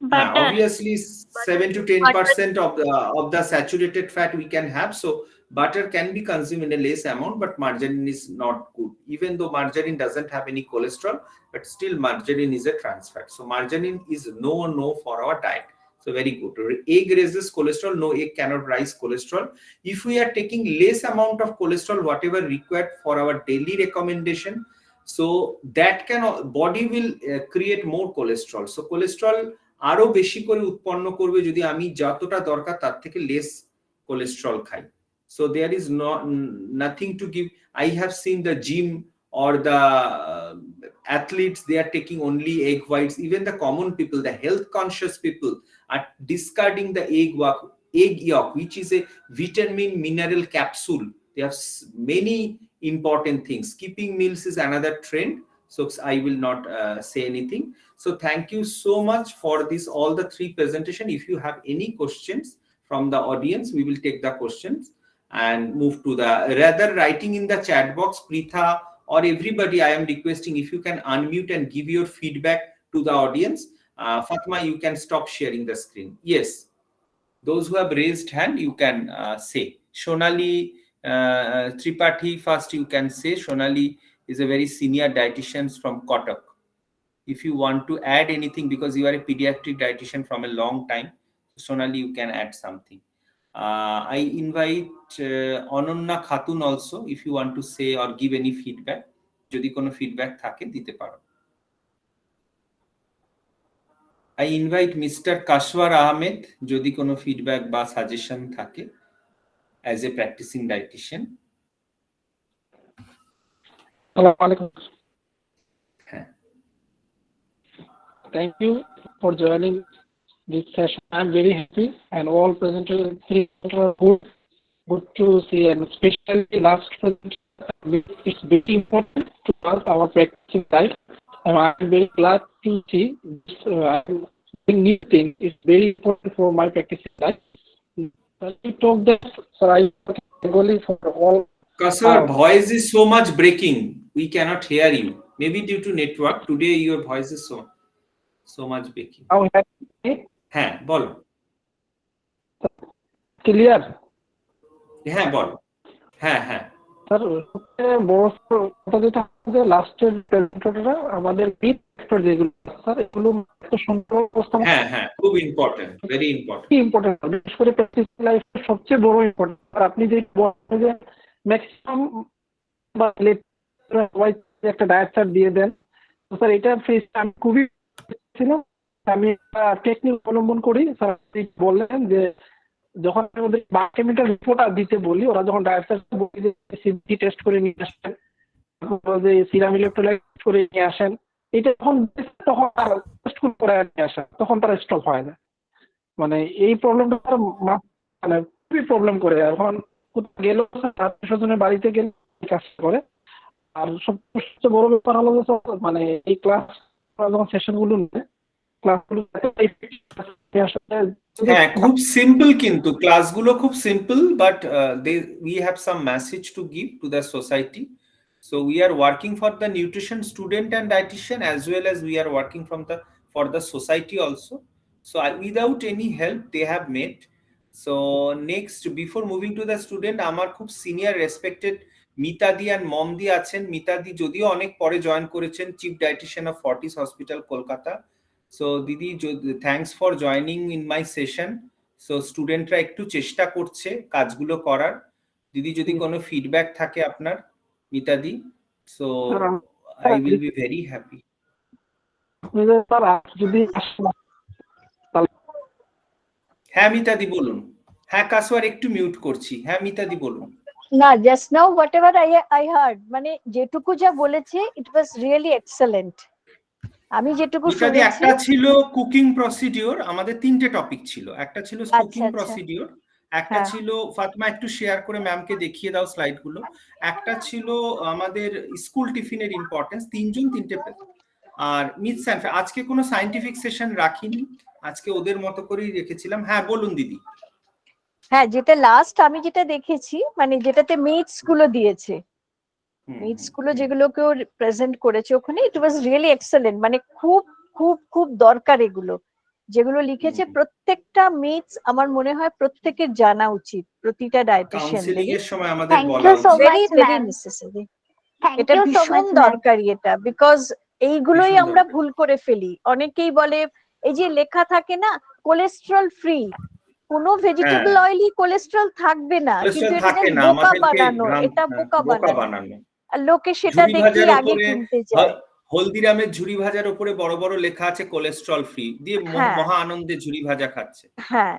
Butter. Obviously 7 to 10% of the saturated fat we can have. So butter can be consumed in a less amount, but margarine is not good. Even though margarine doesn't have any cholesterol, but still margarine is a trans fat. So margarine is no for our diet. So very good. Egg raises cholesterol. No, egg cannot rise cholesterol. If we are taking less amount of cholesterol, whatever required for our daily recommendation, so that can body will create more cholesterol. So cholesterol আরো বেশি করে উৎপন্ন করবে যদি আমি যতটা দরকার তার থেকে লেস কোলেস্টেরল খাই. So there is nothing to give. I have seen the gym or the athletes, they are taking only egg whites. Even the common people, the health conscious people are discarding the egg yolk, which is a vitamin mineral capsule. They have many important things. Skipping meals is another trend. So I will not say anything. So thank you so much for this, all the three presentation. If you have any questions from the audience, we will take the questions and move to the, rather writing in the chat box, Pritha or everybody, I am requesting if you can unmute and give your feedback to the audience. Fatma, you can stop sharing the screen. Yes, those who have raised hand, you can say. Shonali Tripathi, first you can say. Shonali is a very senior dietitian from Kotak. If you want to add anything, because you are a pediatric dietitian from a long time, Sonali, you can add something. I invite Ananya Khatun also, if you want to say or give any feedback. Jodi kono feedback thake dite paro. I invite Mr. Kashwar Ahmed, jodi kono feedback ba suggestion thake as a practicing dietitian. Assalamualaikum. Thank you for joining this session. I'm very happy, and all presenters are good to see, and especially last presentation. It's very important to us, our practicing diet, and I'm very glad to see this new thing. It's very important for my practicing diet. You talk that, so I Bengali for all. Kashwar, voice is so much breaking. We cannot hear you. Maybe due to network. Today your voice is so much breaking. How হ্যাঁ বলো। Clear? হ্যাঁ বলো। হ্যাঁ হ্যাঁ sir, বড় কথা যেটা আমাদের লাস্টের প্রেজেন্টেটররা আমাদের বিট ফ্যাক্টর যেগুলো স্যার, এগুলো একটা সুন্দর অবস্থা। হ্যাঁ হ্যাঁ খুব ইম্পর্টেন্ট, ভেরি ইম্পর্টেন্ট। ইম্পর্টেন্ট, বিশেষ করে প্র্যাকটিস লাইফের সবচেয়ে বড় ইম্পর্টেন্ট। আর আপনি যে বলেন যে ম্যাক্সিমাম বা সবাই একটা ডায়েট চার্ট দিয়ে দেন, তো স্যার এটা ফেস আমি খুবই ছিলাম। আমি একটা টেকনিক অবলম্বন করি। স্যার আপনি বললেন যে যখন আমাদের বায়োকেমিক্যাল রিপোর্ট দিতে বলি, ওরা যখন ডায়েট চার্ট বলি যে সিবিটি টেস্ট করে নিয়ে আসেন, যে সিরাম ইলেকট্রোলাইট করে নিয়ে আসেন, এটা যখন তখন আর টেস্ট করে নিয়ে আসেন, তখন তারা স্টপ হয় না। মানে এই প্রবলেমটা মানে খুবই প্রবলেম করে। এখন কোথাও গেলেও আত্মীয় স্বজনের বাড়িতে গেলে এই কাজটা করে। আর সবচেয়ে বড় ব্যাপার হলো যে মানে এই ক্লাস যখন সেশন গুলো নেয়, ক্লাসগুলো আসলে হ্যাঁ, খুব সিম্পল, কিন্তু ক্লাসগুলো খুব simple, but we have some message to give to the society. So we are working for the nutrition student and dietitian, as well as we are working for the society also. So without any help they have made. So next, before moving to the student, আমার খুব senior respected মিতাদি and মমদি আছেন। মিতাদি যদিও অনেক পরে join করেছেন, chief dietitian of Fortis hospital Kolkata. So দিদি, thanks for joining in my session. So স্টুডেন্টরা একটু চেষ্টা করছে কাজগুলো করার। দিদি, যদি কোনো ফিডব্যাক থাকে আপনার, মিতাদি, so I will be very happy. যদি হ্যাঁ মিতাদি বলুন। হ্যাঁ কাসওয়ার, একটু মিউট করছি। হ্যাঁ মিতাদি বলুন। না, just now what ever I hard, মানে যেটুকু যা বলেছে ইট ওয়াজ রিয়েলি এক্সেলেন্ট। আমি যেটুকু মিতাদি, শুনেছি, একটা ছিল কুকিং প্রসিডিওর, আমাদের 3টে টপিক ছিল। একটা ছিল কুকিং আচ্ছা। প্রসিডিওর, একটা হ্যাঁ। ছিল, ফাতিমা একটু শেয়ার করে ম্যামকে দেখিয়ে দাও স্লাইড গুলো। একটা ছিল আমাদের স্কুল টিফিনের ইম্পর্টেন্স, 3জন 3টে। আর মিথস অ্যান্ড আজকে কোনো সায়েন্টিফিক সেশন রাখিনি, আজকে ওদের মতো করেই রেখেছিলাম। হ্যাঁ বলুন দিদি। হ্যাঁ, যেটা লাস্ট আমি যেটা দেখেছি, মানে যেটাতে মিটস গুলো দিয়েছে, মিটস গুলো যেগুলো কেউ প্রেজেন্ট করেছে ওখানে, ইট ওয়াজ রিয়েলি এক্সেলেন্ট। মানে খুব খুব খুব দরকার এগুলো যেগুলো লিখেছে। প্রত্যেকটা মিটস আমার মনে হয় প্রত্যেকের জানা উচিত, প্রতিটা কাউন্সেলিং ডায়েটিশিয়ানদের। এর সময় আমাদের Thank বলা you so উচিত। Very much, very ma'am. Necessary. Thank এটা you so ভীষণ much, ma'am. দরকারি এটা, বিকজ এইগুলোই ভীষণ আমরা দরকারি। ভুল করে ফেলি। অনেকেই বলে, এই যে লেখা থাকে না কোলেস্টেরল ফ্রি, কোনো ভেজিটেবল অয়েলই কোলেস্টেরল থাকবে না, কিন্তু কোলেস্টেরল এটা থাকে জাস্ট না, বোকা আমাদেরকে বানানো, এটা বোকা বোকা বানানো। বানানো। আর লোকে সেটা ঝুরি দেখি ভাজার আগে উপরে, কিনতে যায়। হলদিরামের ঝুরি ভাজার উপরে বড় বড় লেখা আছে কোলেস্ট্রল ফ্রি, দিয়ে হ্যাঁ। মহা আনন্দে ঝুরি ভাজা খাচ্ছে। হ্যাঁ,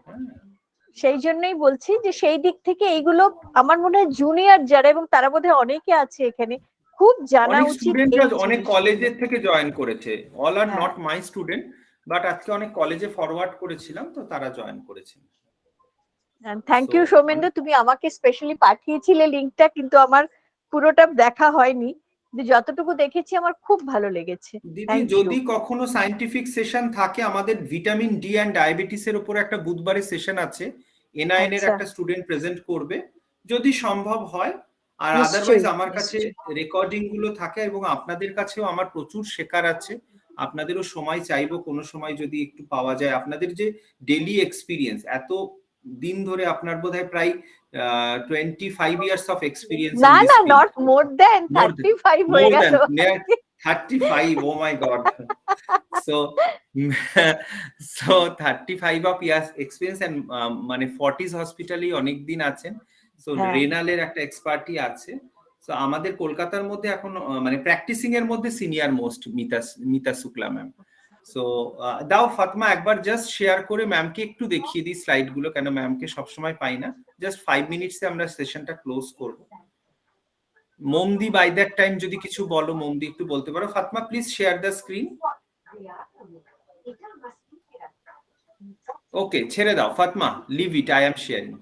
সেই জন্যই বলছি যে সেই দিক থেকে এইগুলো আমার মনে হয় জুনিয়র যারা, এবং তারা বোধহয় অনেকে আছে এখানে, খুব জানা অনেক উচিত স্টুডেন্টরা এই অনেক জিনিসগুলো। কলেজের থেকে জয়েন করেছে। অল আর হ্যাঁ। নট মাই স্টুডেন্ট, বাট আজকে অনেক কলেজে ফরওয়ার্ড করেছিলাম, তো তারা জয়েন করেছে। থ্যাংক So, ইউ সৌমেন্দ্র, তুমি আমাকে স্পেশালি পাঠিয়েছিলে লিংকটা, কিন্তু আমার পুরোটা দেখা হয়নি, কিন্তু যতটুকু দেখেছি আমার খুব ভালো লেগেছে। দিদি, থ্যাংক ইউ। যদি কখনো সায়েন্টিফিক সেশন থাকে, আমাদের ভিটামিন ডি অ্যান্ড ডায়াবেটিস এর উপর একটা বুধবারের সেশন আছে, এনআইএন এর আচ্ছা। একটা স্টুডেন্ট প্রেজেন্ট করবে, যদি সম্ভব হয়। আর নিশ্চয়ই, আদারওয়াইজ আমার কাছে নিশ্চয়ই। রেকর্ডিং গুলো থাকে, এবং আপনাদের কাছেও আমার প্রচুর শেখার আছে। আপনাদেরও সময় চাইবো কোনো সময় যদি একটু পাওয়া যায়। আপনাদের যে ডেইলি এক্সপিরিয়েন্স, এত দিন ধরে, আপনার বোধহয় প্রায় 25 ইয়ার্স অফ এক্সপিরিয়েন্স না ইন দিস না, ফিল্ড। নট মোর দেন 35 হয়ে More গেল। than 35, oh my god. So 35 of years experience, and মানে 40s হসপিটালে অনেক দিন আছেন। সো হ্যাঁ। রেনালের একটা এক্সপার্টি আছে। সো আমাদের কলকাতার মধ্যে এখন মানে প্র্যাকটিসিং এর মধ্যে senior most Mita Shukla ma'am. So দাও ফাতিমা, একবার জাস্ট শেয়ার করে ম্যামকে একটু দেখিয়ে দিই স্লাইড গুলো, কেন ম্যামকে সবসময় পাই না। জাস্ট 5 মিনিটসে আমরা সেশনটা ক্লোজ করব। মোমদি, বাই দ্যাট টাইম যদি কিছু বলো, মোমদি একটু বলতে পারো। Fatima please share the screen. Okay, ছেড়ে দাও Fatima, leave it, I am sharing.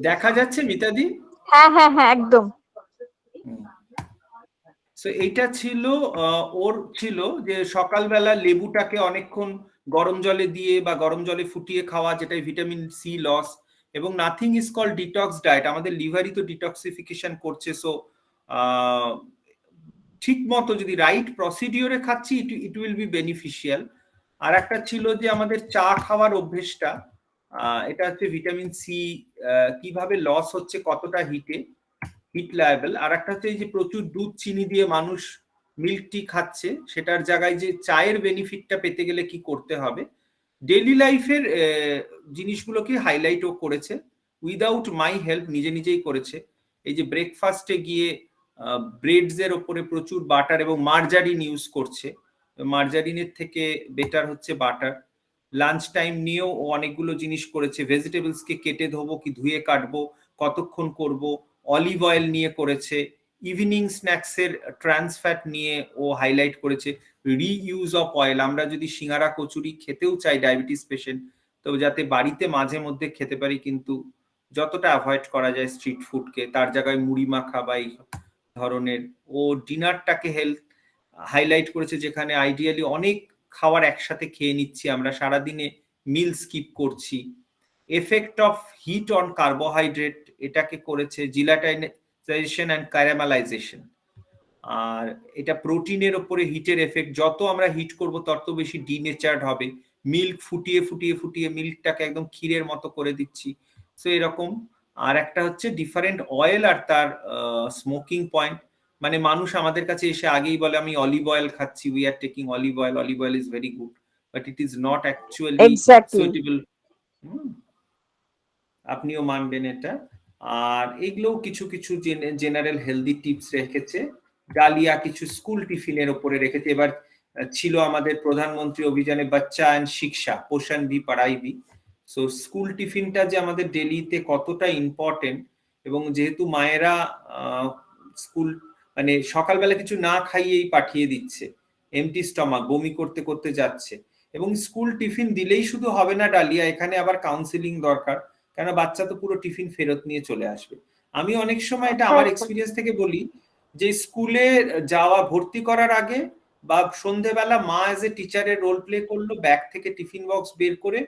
দেখা যাচ্ছে মিতাদি? হ্যাঁ হ্যাঁ হ্যাঁ, একদম। সো এইটা ছিল ওর ছিল যে সকালবেলা লেবুটাকে অনেকক্ষণ গরম জলে দিয়ে বা গরম জলে ফুটিয়ে খাওয়া, যেটা ভিটামিন সি লস, এবং nothing is called detox diet. আমাদের লিভারই তো ডিটক্সিফিকেশন করছে। সো ঠিক মতো যদি রাইট প্রসিডিওরে খাচ্ছি, ইট উইল বি বেনিফিশিয়াল। আর একটা ছিল যে আমাদের চা খাওয়ার অভ্যেসটা, এটা হচ্ছে ভিটামিন সি কিভাবে লস হচ্ছে, কতটা হিট লায়েবল। আর একটা হচ্ছে এই যে প্রচুর দুধ চিনি দিয়ে মানুষ মিল্ক টি খাচ্ছে, সেটার জায়গায় যে চায়ের বেনিফিটটা পেতে গেলে কি করতে হবে। ডেইলি লাইফের জিনিসগুলোকে হাইলাইটও করেছে, উইদাউট মাই হেল্প, নিজে নিজেই করেছে। এই যে ব্রেকফাস্টে গিয়ে ব্রেডস এর ওপরে প্রচুর বাটার এবং মার্জারিন ইউজ করছে, মার্জারিনের থেকে বেটার হচ্ছে বাটার। লাঞ্চ টাইম নিয়েও অনেকগুলো জিনিস করেছে, ভেজিটেবলসকে কেটে ধোবো কি ধুয়ে কাটবো, কতক্ষণ করব, অলিভ অয়েল নিয়ে করেছে, ইভিনিং স্ন্যাক্সের ট্রান্স ফ্যাট নিয়ে ও হাইলাইট করেছে, রিইউজ অফ অয়েল। আমরা যদি সিঙ্গারা কচুরি খেতেও চাই ডায়াবেটিস পেশেন্ট, তো যাতে বাড়িতে মাঝে মধ্যে খেতে পারি, কিন্তু যতটা অ্যাভয়েড করা যায় স্ট্রিট ফুডকে, তার জায়গায় মুড়ি মাখা বা এই ধরনের। ও ডিনারটাকে হেলথ হাইলাইট করেছে, যেখানে আইডিয়ালি অনেক খাবার একসাথে খেয়ে নিচ্ছি আমরা, সারাদিনে মিল স্কিপ করছি। Effect of heat on carbohydrate এটাকে করেছে জিলাটাইনাইজেশন অ্যান্ড ক্যারামেলাইজেশন। আর এটা প্রোটিনের ওপরে হিটের এফেক্ট, যত আমরা হিট করব তত বেশি ডিনেচার্ড হবে। মিল্ক ফুটিয়ে ফুটিয়ে ফুটিয়ে মিল্কটাকে একদম ক্ষীরের মতো করে দিচ্ছি। সো এরকম। আর একটা হচ্ছে ডিফারেন্ট অয়েল আর তার স্মোকিং পয়েন্ট। মানে মানুষ আমাদের কাছে এসে আগেই বলে আমি অলিভ অয়েল খাচ্ছি, we are taking olive oil is very good, but it is not actually suitable. আপনিও মানবেন এটা। আর এগুলো কিছু কিছু জেনারেল হেলদি টিপস রেখেছে। ডালিয়া কিছু স্কুল টিফিনের উপরে রেখেছে। এবার ছিল আমাদের প্রধানমন্ত্রী অভিযানে বাচ্চা এন্ড শিক্ষা, পোষণ ভি পড়াই ভি। সো স্কুল টিফিনটা যে আমাদের ডেলিতে কতটা ইম্পর্টেন্ট, এবং যেহেতু মায়েরা স্কুল মানে সকালবেলা কিছু না খাইয়েই পাঠিয়ে দিচ্ছে, এমটি স্টমাক, বমি করতে করতে যাচ্ছে। এবং স্কুল টিফিন দিলেই শুধু হবে না ডালিয়া, এখানে আবার কাউন্সিলিং দরকার, কেন বাচ্চা তো পুরো টিফিন ফেরত নিয়ে চলে আসবে। আমি অনেক সময় এটা আমার এক্সপিরিয়েন্স থেকে বলি, যে স্কুলে যাওয়া ভর্তি করার আগে বা সন্ধেবেলা মা এজ এ টিচারের রোল প্লে করলো, ব্যাগ থেকে টিফিন বক্স বের করে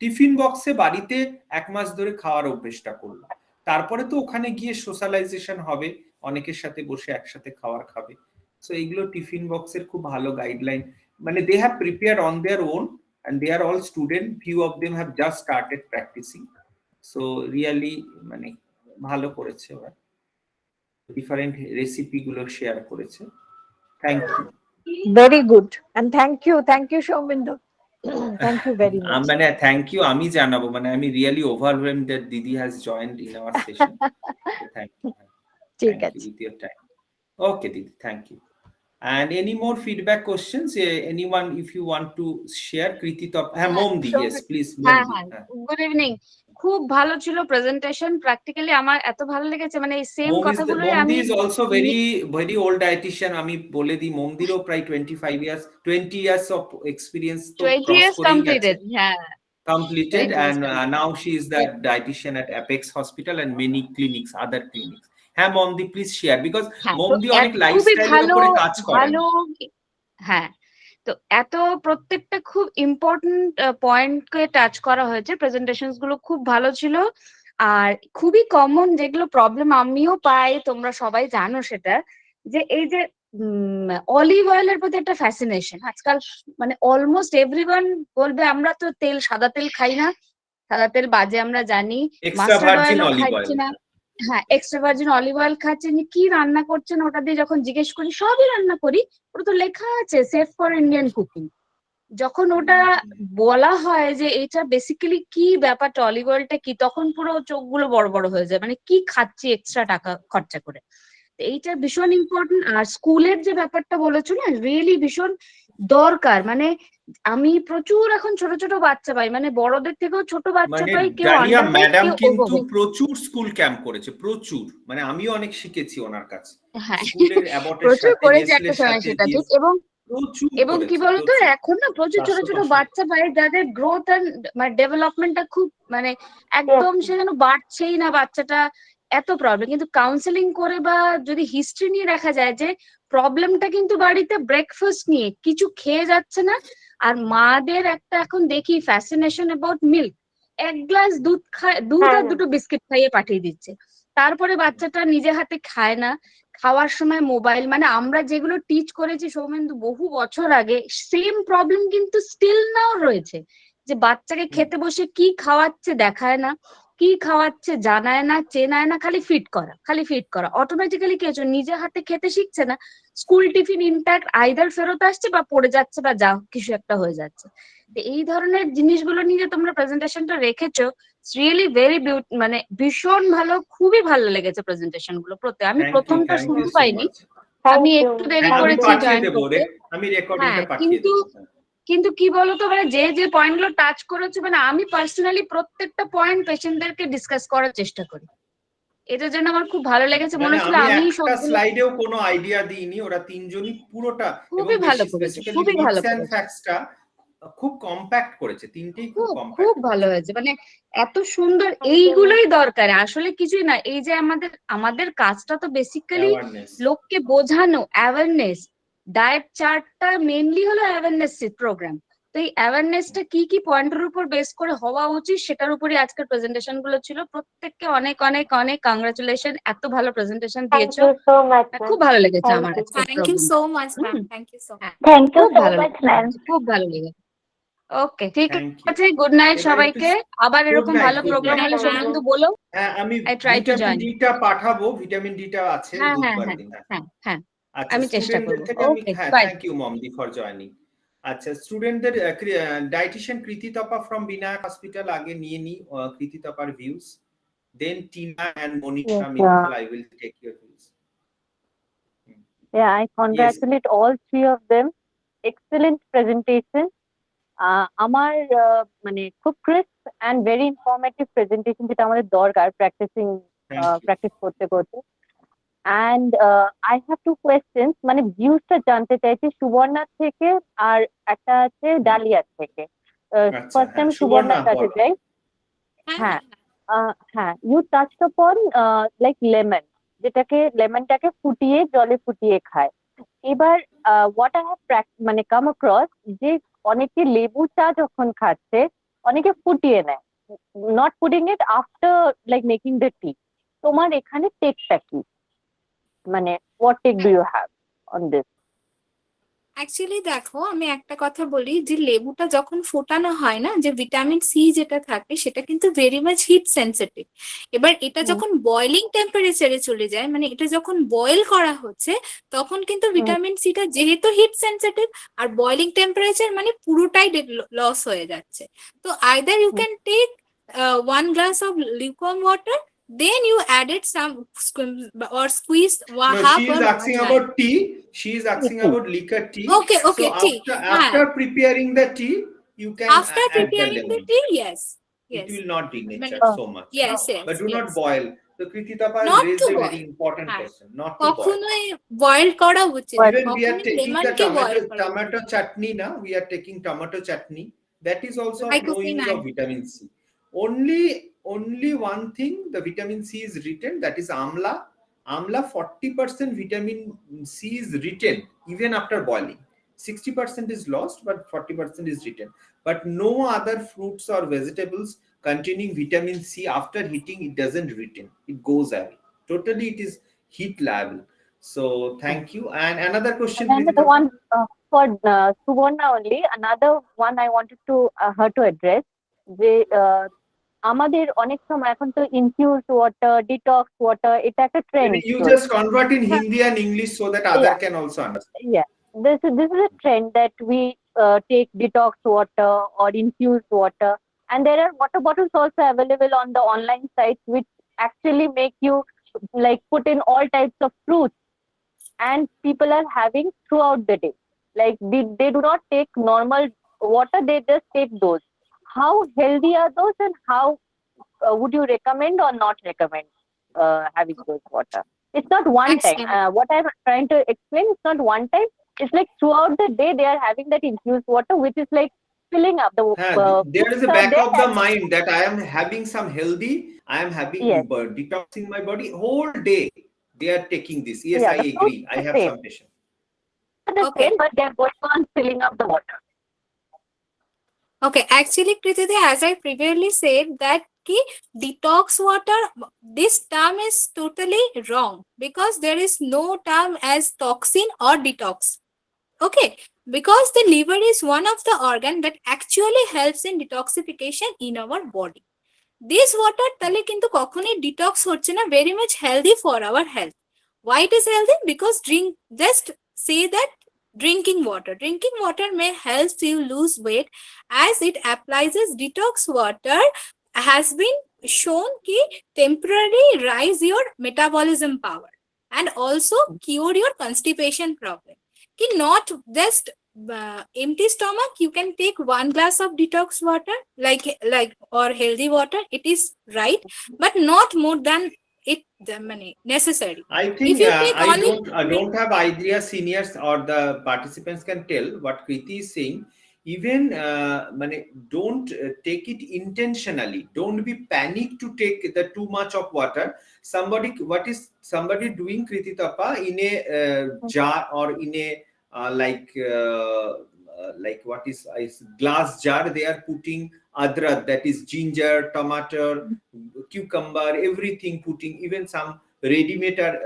টিফিন বক্সে বাড়িতে 1 মাস ধরে খাওয়ার অভ্যেসটা করলো। তারপরে তো ওখানে গিয়ে সোশ্যালাইজেশন হবে, অনেকের সাথে বসে একসাথে খাবার খাবে। সো এইগুলো টিফিন বক্সের খুব ভালো গাইডলাইন। মানে they have prepare on their own, and they are all student, few of them have just started practicing. So really মানে ভালো করেছে ওরা, ডিফারেন্ট রেসিপি গুলো শেয়ার করেছে। Thank you, very good, and thank you Soumendu, thank you very much. মানে thank you আমি জানাবো, মানে আমি রিয়েলি ওভারওয়েলমড দ্যাট দিদি has joined in our session. Thank you, ঠিক আছে, with your time. Okay didi, thank you. And any more feedback questions? Anyone if you want to share? Kriti top Momdi, yes please Momdi. Good evening. খুব ভালো ছিল presentation, practically আমার এত ভালো লেগেছে, মানে এই সেম কথাগুলো আমি। Momdi is also very old dietitian, আমি বলে দিই মমদিরও প্রায় 20 years of experience তো 20 years completed, হ্যাঁ completed, and now she is the dietitian at Apex Hospital and many clinics, other clinics. হ্যাঁ মমদি প্লিজ শেয়ার, বিকজ মমদি অনেক লাইফস্টাইলের উপরে কাজ করে। হ্যাঁ, তো এত প্রত্যেকটা খুব ইম্পর্টেন্ট পয়েন্টকে টাচ করা হয়েছে, প্রেজেন্টেশনস গুলো খুব ভালো ছিল। আর খুবই কমন যেগুলো প্রবলেম আমিও পাই, তোমরা সবাই জানো সেটা, যে এই যে অলিভ অয়েলের প্রতি একটা ফ্যাসিনেশন আজকাল, মানে অলমোস্ট এভরিওয়ান বলবে আমরা তো সাদা তেল খাই না, সাদা তেল বাজে আমরা জানি, মাস্টার্ড অয়েলও খাচ্ছি না। হ্যাঁ, এক্সট্রা ভার্জিন অলিভ অয়েল খাচ্ছেন, কি রান্না করছেন ওটা দিয়ে যখন জিজ্ঞেস করি, সবই রান্না করি, ওটা তো লেখা আছে সেফ ফর ইন্ডিয়ান কুকিং। যখন ওটা বলা হয় যে এটা বেসিক্যালি কি ব্যাপারটা, অলিভ অয়েলটা কি, তখন পুরো চোখগুলো বড় বড় হয়ে যায়, মানে কি খাচ্ছি এক্সট্রা টাকা খরচা করে। এইটা ভীষণ ইম্পর্টেন্ট। আর স্কুলের যে ব্যাপারটা বলেছো না, রিয়েলি ভীষণ দরকার। মানে আমি প্রচুর এখন ছোট ছোট বাচ্চা পাই, মানে বড়দের থেকেও ছোট বাচ্চা পাই, কেউ আন্ডারওয়েট কেউ ওভারওয়েট। প্রচুর স্কুল ক্যাম্প করেছে, প্রচুর, মানে আমিও অনেক শিখেছি ওনার কাছে। হ্যাঁ, স্কুলের অ্যাবটের প্রচুর সাথে করেছে একটা নেসলের সময় সাথে সেটা, ঠিক। এবং কি বলতো, এখন না প্রচুর ছোট ছোট বাচ্চা পাই যাদের গ্রোথ এন্ড মানে ডেভেলপমেন্টটা খুব মানে একদম সে যেন বাড়ছেই না বাচ্চাটা, এত প্রবলেম। কিন্তু কাউন্সেলিং করে বা যদি হিস্ট্রি নিয়ে দেখা যায় যে প্রবলেমটা কিন্তু বাড়িতে ব্রেকফাস্ট নিয়ে কিছু খেয়ে যাচ্ছে না। আর মাদের একটা এখন দেখি ফ্যাসিনেশন অ্যাবাউট মিল্ক, 1 গ্লাস দুধ খায়, দুধ আর 2টো বিস্কিট খাইয়ে পাঠিয়ে দিচ্ছে, তারপরে বাচ্চাটা নিজে হাতে খায় না, খাওয়ার সময় মোবাইল। মানে আমরা যেগুলো টিচ করেছি সৌমেন্দু বহু বছর আগে, সেম প্রবলেম কিন্তু স্টিল নাও রয়েছে, যে বাচ্চাকে খেতে বসে কি খাওয়াচ্ছে দেখায় না, কি খাওয়াচ্ছে জানায় না, চেনায় না, খালি ফিট করা অটোমেটিক্যালি কি হচ্ছে, নিজে হাতে খেতে শিখছে না, স্কুল টিফিন ইনট্যাক্ট আইদার ফেরত আসছে বা পড়ে যাচ্ছে বা যা কিছু একটা হয়ে যাচ্ছে। তো এই ধরনের জিনিসগুলো নিয়ে তোমরা প্রেজেন্টেশনটা রেখেছো, রিয়েলি ভেরি মানে ভীষণ ভালো, খুবই ভালো লেগেছে প্রেজেন্টেশন গুলো। আমি প্রথমটা শুনতে পাইনি, আমি একটু দেরি করেছি জয়েন করতে। হ্যাঁ, কিন্তু কি বলতো, মানে যে পয়েন্ট গুলো টাচ করেছে, মানে আমি পার্সোনালি প্রত্যেকটা পয়েন্ট পেশেন্টদেরকে ডিসকাস করার চেষ্টা করি, এটা যেন আমার খুব ভালো লেগেছে, মনে মানে হচ্ছিল আমি আমি একটা সবগুলো স্লাইডেও কোনো আইডিয়া দিইনি, ওরা তিনজনই পুরোটা, এবং খুবই ভালো করেছে, স্পেসিফিক্যালি খুবই ভালো মিথস এন্ড করেছে, ফ্যাক্টসটা খুব কম্প্যাক্ট করেছে, তিনটেই খুব খুব কম্প্যাক্ট খুব ভালো হয়েছে, মানে এত সুন্দর, এইগুলোই দরকার আসলে, কিছুই না। এই যে আমাদের আমাদের কাজটা তো বেসিক্যালি অ্যাওয়ারনেস। লোককে বোঝানো, অ্যাওয়ারনেস। ডায়েট চার্টটা মেইনলি হলো অ্যাওয়ারনেস প্রোগ্রাম। তো এই অ্যাওয়ারনেসটা কি কি পয়েন্টের উপর বেস করে হওয়া উচিত সেটার উপরই আজকের প্রেজেন্টেশন গুলো ছিল। প্রত্যেককে অনেক অনেক অনেক কংগ্রাচুলেশন, এত ভালো প্রেজেন্টেশন Thank দিয়েছো। you so much, খুব ma'am. ভালো লেগেছে Thank আমার you. আজকের Thank you programme. so much, ma'am. Thank you so much. Thank you খুব so ভালো much, লেগেছে, ma'am. খুব ভালো লেগেছে। ওকে, ঠিক থ্যাংক ইউ। আছে, গুড নাইট এবার একটু সবাইকে। আবার গুড এরকম নাইট, ভালো গুড প্রোগ্রাম নাইট। হলে Night, ma'am. শুভেন্দু বলো, হ্যাঁ, আমি I try to vitamin join. ডিটা পাঠাবো, ভিটামিন ডিটা আছে হ্যাঁ হ্যাঁ বুধবার হ্যাঁ দিন। হ্যাঁ, হ্যাঁ হ্যাঁ, আচ্ছা, আমি চেষ্টা স্টুডেন্টদের করবো। থেকে আমি, ওকে, হ্যাঁ, বাই। থ্যাংক ইউ মমদি ফর জয়নিং। আচ্ছা, স্টুডেন্টদের ডায়েটিশিয়ান কৃতি তপা ফ্রম বিনায়ক হসপিটাল আগে নিয়ে নি কৃতি তপার views, then Tina and Monica Yes, Mittal, I will take your views. yeah, I yes, congratulate all three of them. Excellent presentation. আমার মানে খুব crisp and very informative presentation যেটা আমাদের দরকার থ্যাংক ইউ। practice করতে করতে. And I have two questions. মানে ভিউজটা জানতে চাইছি সুবর্ণা থেকে আর একটা আছে ডালিয়া থেকে। আচ্ছা, ফার্স্ট হ্যাঁ, টাইম সুবর্ণা সুবর্ণার কাছে বলো। যাই। হ্যাঁ, হ্যাঁ, you touched upon like lemon, যেটাকে লেমনটাকে ফুটিয়ে জলে ফুটিয়ে খায়। এবার হোয়াট আই হ্যাভ মানে কাম অ্যাক্রস, যে অনেকে লেবু চা যখন খাচ্ছে অনেকে ফুটিয়ে নেয়, not putting it after like making the tea. তোমার এখানে টেকটা কি, মানে what take do you have on this? Actually দেখো, আমি একটা কথা বলি, যে লেবুটা যখন ফোটানো হয় না, যে ভিটামিন সি যেটা থাকে সেটা কিন্তু ভেরি মাচ হিট সেন্সিটিভ। এবার এটা যখন বয়লিং টেম্পারেচারে চলে যায়, মানে এটা যখন বয়েল করা হচ্ছে, তখন কিন্তু ভিটামিন সিটা যেহেতু হিট সেন্সিটিভ, আর বয়লিং টেম্পারেচার মানে পুরোটাই লস হয়ে যাচ্ছে। তো either you can take 1 glass of lukewarm water, then you added some or squeeze No, half she or is 1 asking lime. about tea. She is asking about liquor tea. Okay, So tea. after preparing the tea, you can After add the preparing the lemon. tea, yes, It yes. will not But denature so much. yes, But do not yes. boil. So Kriti Tapa has Not raised to a boil. very important হ্যাঁ, question. Not to boil. কখনোই boil করা উচিত না, Even we are কখনোই taking the লেমনকে boil করা উচিত tomato না। chutney now. We are taking tomato chutney. That is also of no use Glycosamine. of vitamin C. Only one thing the vitamin C is written, that is amla. Amla 40% vitamin C is written even after boiling. 60% is lost, but 40% is written. But no other fruits or vegetables containing vitamin C after heating, it doesn't written. It goes away. Totally, it is heat liable. So thank you. And another question, And Kriti the Tapa? one for Subarna only, another one I wanted to her to address, যে আমাদের অনেক সময় এখন তো infused water, detox water, এটা একটা trend You চলছে। just convert in Hindi and English so that other can also understand. Yeah, this is a trend that we take detox water or infused water, and there are water bottles also available on the online sites which actually make you like put in all types of fruits, and people are having throughout the day. Like they do not take normal water, they just take those. How healthy are those, and how would you recommend or not recommend having those water? It's not one time. Excellent. What I'm trying to explain, it's not one time. It's like throughout the day they are having that infused water, which is like filling up the. There is a fruits are back there of the and- mind that I am having some healthy, I am having Yes. detoxing my body whole day. They are taking this. Yes, Yeah, I the fruits agree. I are have same. some patients. The Okay. same, but they're going on filling up the water. Okay, actually, Kritidi, as I previously said, that ki detox water, this term is totally wrong, because there is no term as toxin or detox. Okay, because the liver is one of the organ that actually helps in detoxification in our body. This water তাহলে কিন্তু কখনোই detox হচ্ছে না, very much healthy for our health. Why it is healthy? Because just say that drinking water may help you lose weight, as it applies as detox water has been shown ki temporarily rise your metabolism power and also cure your constipation problem. Ki not just empty stomach you can take 1 glass of detox water, like or healthy water, it is right, but not more than it, necessary. I If think you take I only don't have idea. Seniors or the participants can tell what Kriti is saying. Even don't take it intentionally. Don't be panicked to take the too much of water. What is somebody doing, Kriti Tapa, in a jar or in a like what is glass jar? They are putting adrak, that is ginger, tomato, cucumber, everything, putting even some ready-made are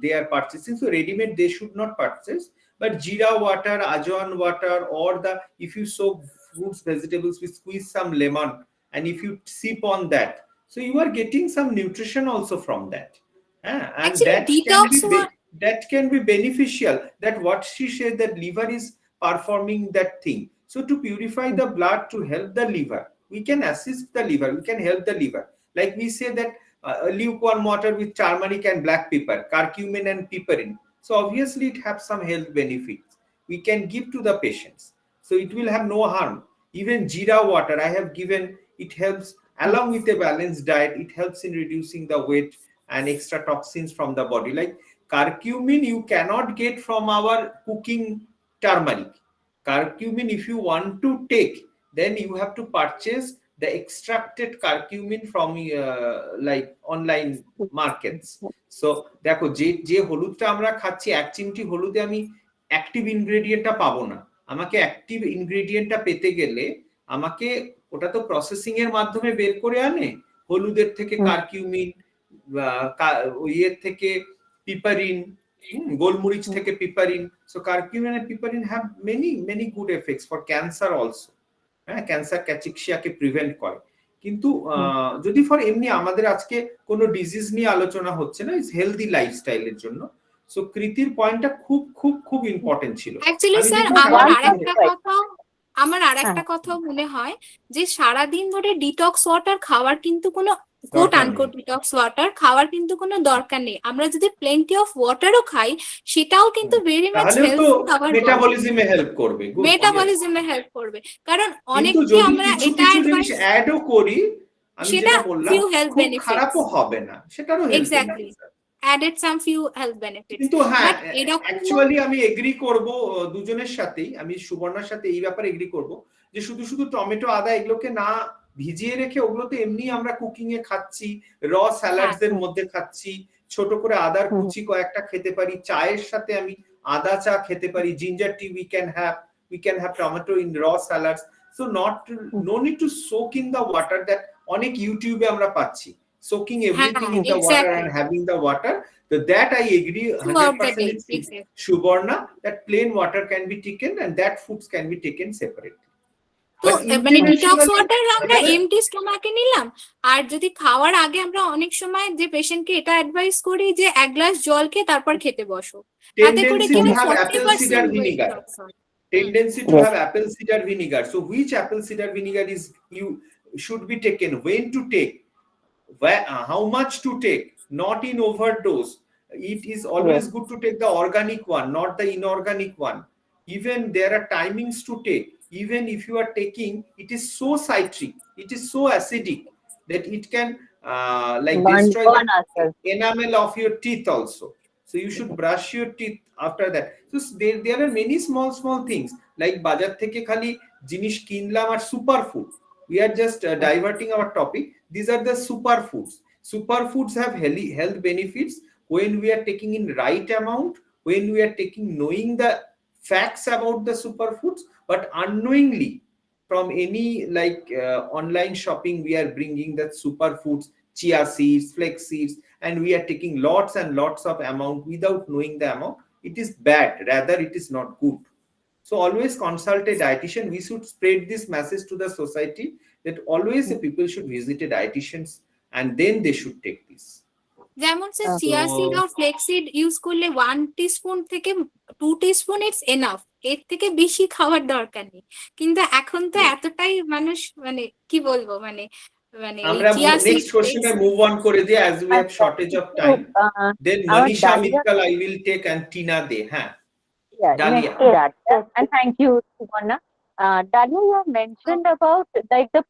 they are purchasing. So ready-made they should not purchase, but jeera water, ajwan water, or the if you soak fruits, vegetables, we squeeze some lemon, and if you sip on that, so you are getting some nutrition also from that. And actually detox water. that can be beneficial. That what she said, that liver is performing that thing. So to purify the blood, to help the liver, we can assist the liver, we can help the liver. Like we say that lukewarm water with turmeric and black pepper, curcumin and piperin. So obviously it has some health benefits. We can give to the patients. So it will have no harm. Even jeera water I have given, it helps along with a balanced diet. It helps in reducing the weight and extra toxins from the body. Like curcumin you cannot get from our cooking turmeric. Curcumin, if you want to take, then you have to purchase the extracted curcumin from like online markets. So দেখো যে যে হলুদটা আমরা খাচ্ছি, এক চিমটি হলুদে আমি অ্যাক্টিভ ইনগ্রেডিয়েন্টটা পাবো না। আমাকে অ্যাক্টিভ ইনগ্রেডিয়েন্টটা পেতে গেলে আমাকে ওটা তো প্রসেসিং এর মাধ্যমে বের করে আনে, হলুদের থেকে কারকিউমিন, ইয়ের থেকে পিপারিন, গোলমরিচ থেকে piperine. So curcumin and piperin have many good effects for cancer also. হ্যাঁ, ক্যান্সার ক্যাচিক্সিয়াকে প্রিভেন্ট করে। কিন্তু যদি ফর এমনি আমাদের আজকে কোনো ডিজিজ নিয়ে আলোচনা হচ্ছে না, ইজ হেলদি লাইফস্টাইলের জন্য। সো কৃতির পয়েন্টটা খুব খুব খুব ইম্পর্টেন্ট ছিল। অ্যাকচুয়ালি স্যার আমার আরেকটা কথাও মনে হয় যে সারাদিন ধরে ডিটক্স ওয়াটার খাওয়ার কিন্তু কোনো কোট আনকোট ডিটক্স ওয়াটার খাওয়ার কিন্তু কোনো দরকার নেই। আমরা যদি প্লেন্টি অফ ওয়াটারও খাই, সেটাও কিন্তু ভেরি মাচ হেল্পফুল আওয়ার মেটাবলিজমে হেল্প করবে, মেটাবলিজমে হেল্প করবে। কারণ অনেককে আমরা এটা জিনিস অ্যাডও করি, আমি যেটা বললাম ফিউ হেলথ বেনিফিটস, খারাপও হবে না, সেটারও help exactly added some few health benefits. কিন্তু হ্যাঁ, অ্যাকচুয়ালি আমি এগ্রি করব দুজনের সাথেই, আমি সুবর্ণার সাথে এই ব্যাপারে এগ্রি করব যে শুধু শুধু টমেটো আদা এগুলোকে না ভিজিয়ে রেখে ওগুলো তো এমনি আমরা কুকিং এ খাচ্ছি, র স্যালাডস এর মধ্যে খাচ্ছি, ছোট করে আদার কুচি কয়েকটা খেতে পারি, চায়ের সাথে আমি আদা চা খেতে পারি, ginger tea we can have tomato in raw salads. So no need to soak in the water that অনেক ইউটিউবে আমরা পাচ্ছি, soaking everything in the water and having the water. So that I agree 100% with Subarna, that plain water can be taken and that foods can be taken separately. তো মানে detox water আমরা MT স্টোমাকে নিলাম, আর যদি খাওয়ার আগে আমরা অনেক সময় যে পেশেন্টকে এটা অ্যাডভাইস করি যে এক গ্লাস জল খেয়ে তারপর খেতে বসো, তাতে করে কি হয় 40% vinegar. Tendency to have apple cider vinegar. So which apple cider vinegar is you should be taken, when to take, how much to take, not in overdose. It is always good to take the organic one, not the inorganic one. Even there are timings to take. Even if you are taking, it is so citric, it is so acidic that it can like destroy the enamel of your teeth also. So you should brush your teeth after that. So there are many small things like bazar theke khali jinish kinlam আর superfood. We are just diverting our topic. These are the superfoods have health benefits when we are taking in right amount, when we are taking knowing the facts about the superfoods, but unknowingly from any like online shopping we are bringing that superfoods, chia seeds, flax seeds, and we are taking lots and lots of amount without knowing the amount. It is bad, rather it is not good. So always consult a dietitian. We should spread this message to the society that always the people should visit a dietitians and then they should take this. যেমন sir chia seed আর flakes seed use করলে 1 teaspoon থেকে 2 teaspoon it's enough, এর থেকে বেশি খাওয়ার দরকার নেই। কিন্তু এখন তো এতটাই মানুষ মানে কি বলবো মানে আমরা নেক্সট কোশ্চেনে মুভ অন করে দিই as we have shortage of time. Then Manisha, Mitra I will take and Tina de. হ্যাঁ, Dalia. And thank you, Subarna. Dalia, you have mentioned about like the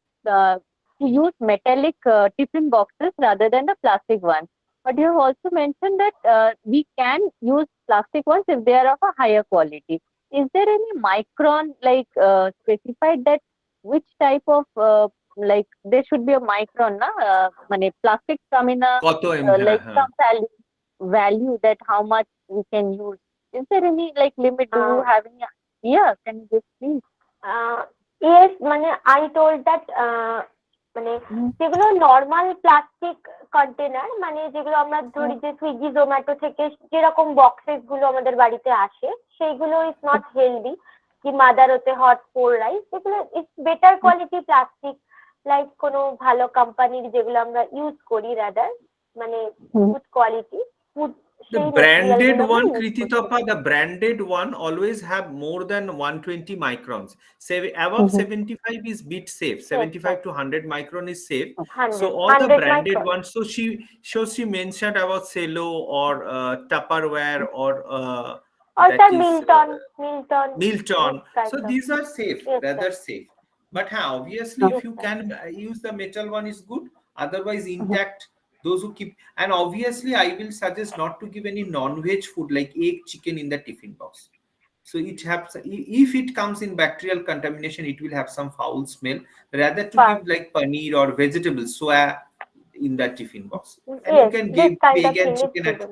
to use metallic tiffin boxes rather than the plastic ones. But you have also mentioned that we can use plastic ones if they are of a higher quality. Is there any micron specified that which type of like there should be a micron, na? Mane plastic come in a কত like হ্যাঁ some value that how much we can use. Is there any like limit? Do you have any? Yeah, can you just please? Yes, I told that যেগুলো normal plastic container, যেগুলো আমরা ধরি যে Swiggy Zomato থেকে যেরকম boxes গুলো আমাদের বাড়িতে আসে, সেইগুলো ইজ নট হেলদি। কি মাদার হতে হট পোর রাইস, যেগুলো it's better quality plastic, like কোনো ভালো কোম্পানির যেগুলো আমরা ইউজ করি, rather good quality food. The branded one, Krititapa, the branded one always have more than 120 microns. Say above 75 is bit safe. 75 to 100 micron is safe. 100, So all the branded micron. ones. So she mentioned about cello or Tupperware or that is Milton. So these are safe, Yes, rather sir. safe. But obviously, if you can use the metal one, is good. Otherwise, intact. Those who keep, and obviously I will suggest not to give any non-veg food like egg, chicken in the tiffin box. So it has, if it comes in bacterial contamination, it will have some foul smell. Rather to give like paneer or vegetables, soya in that tiffin box. And yes, you can give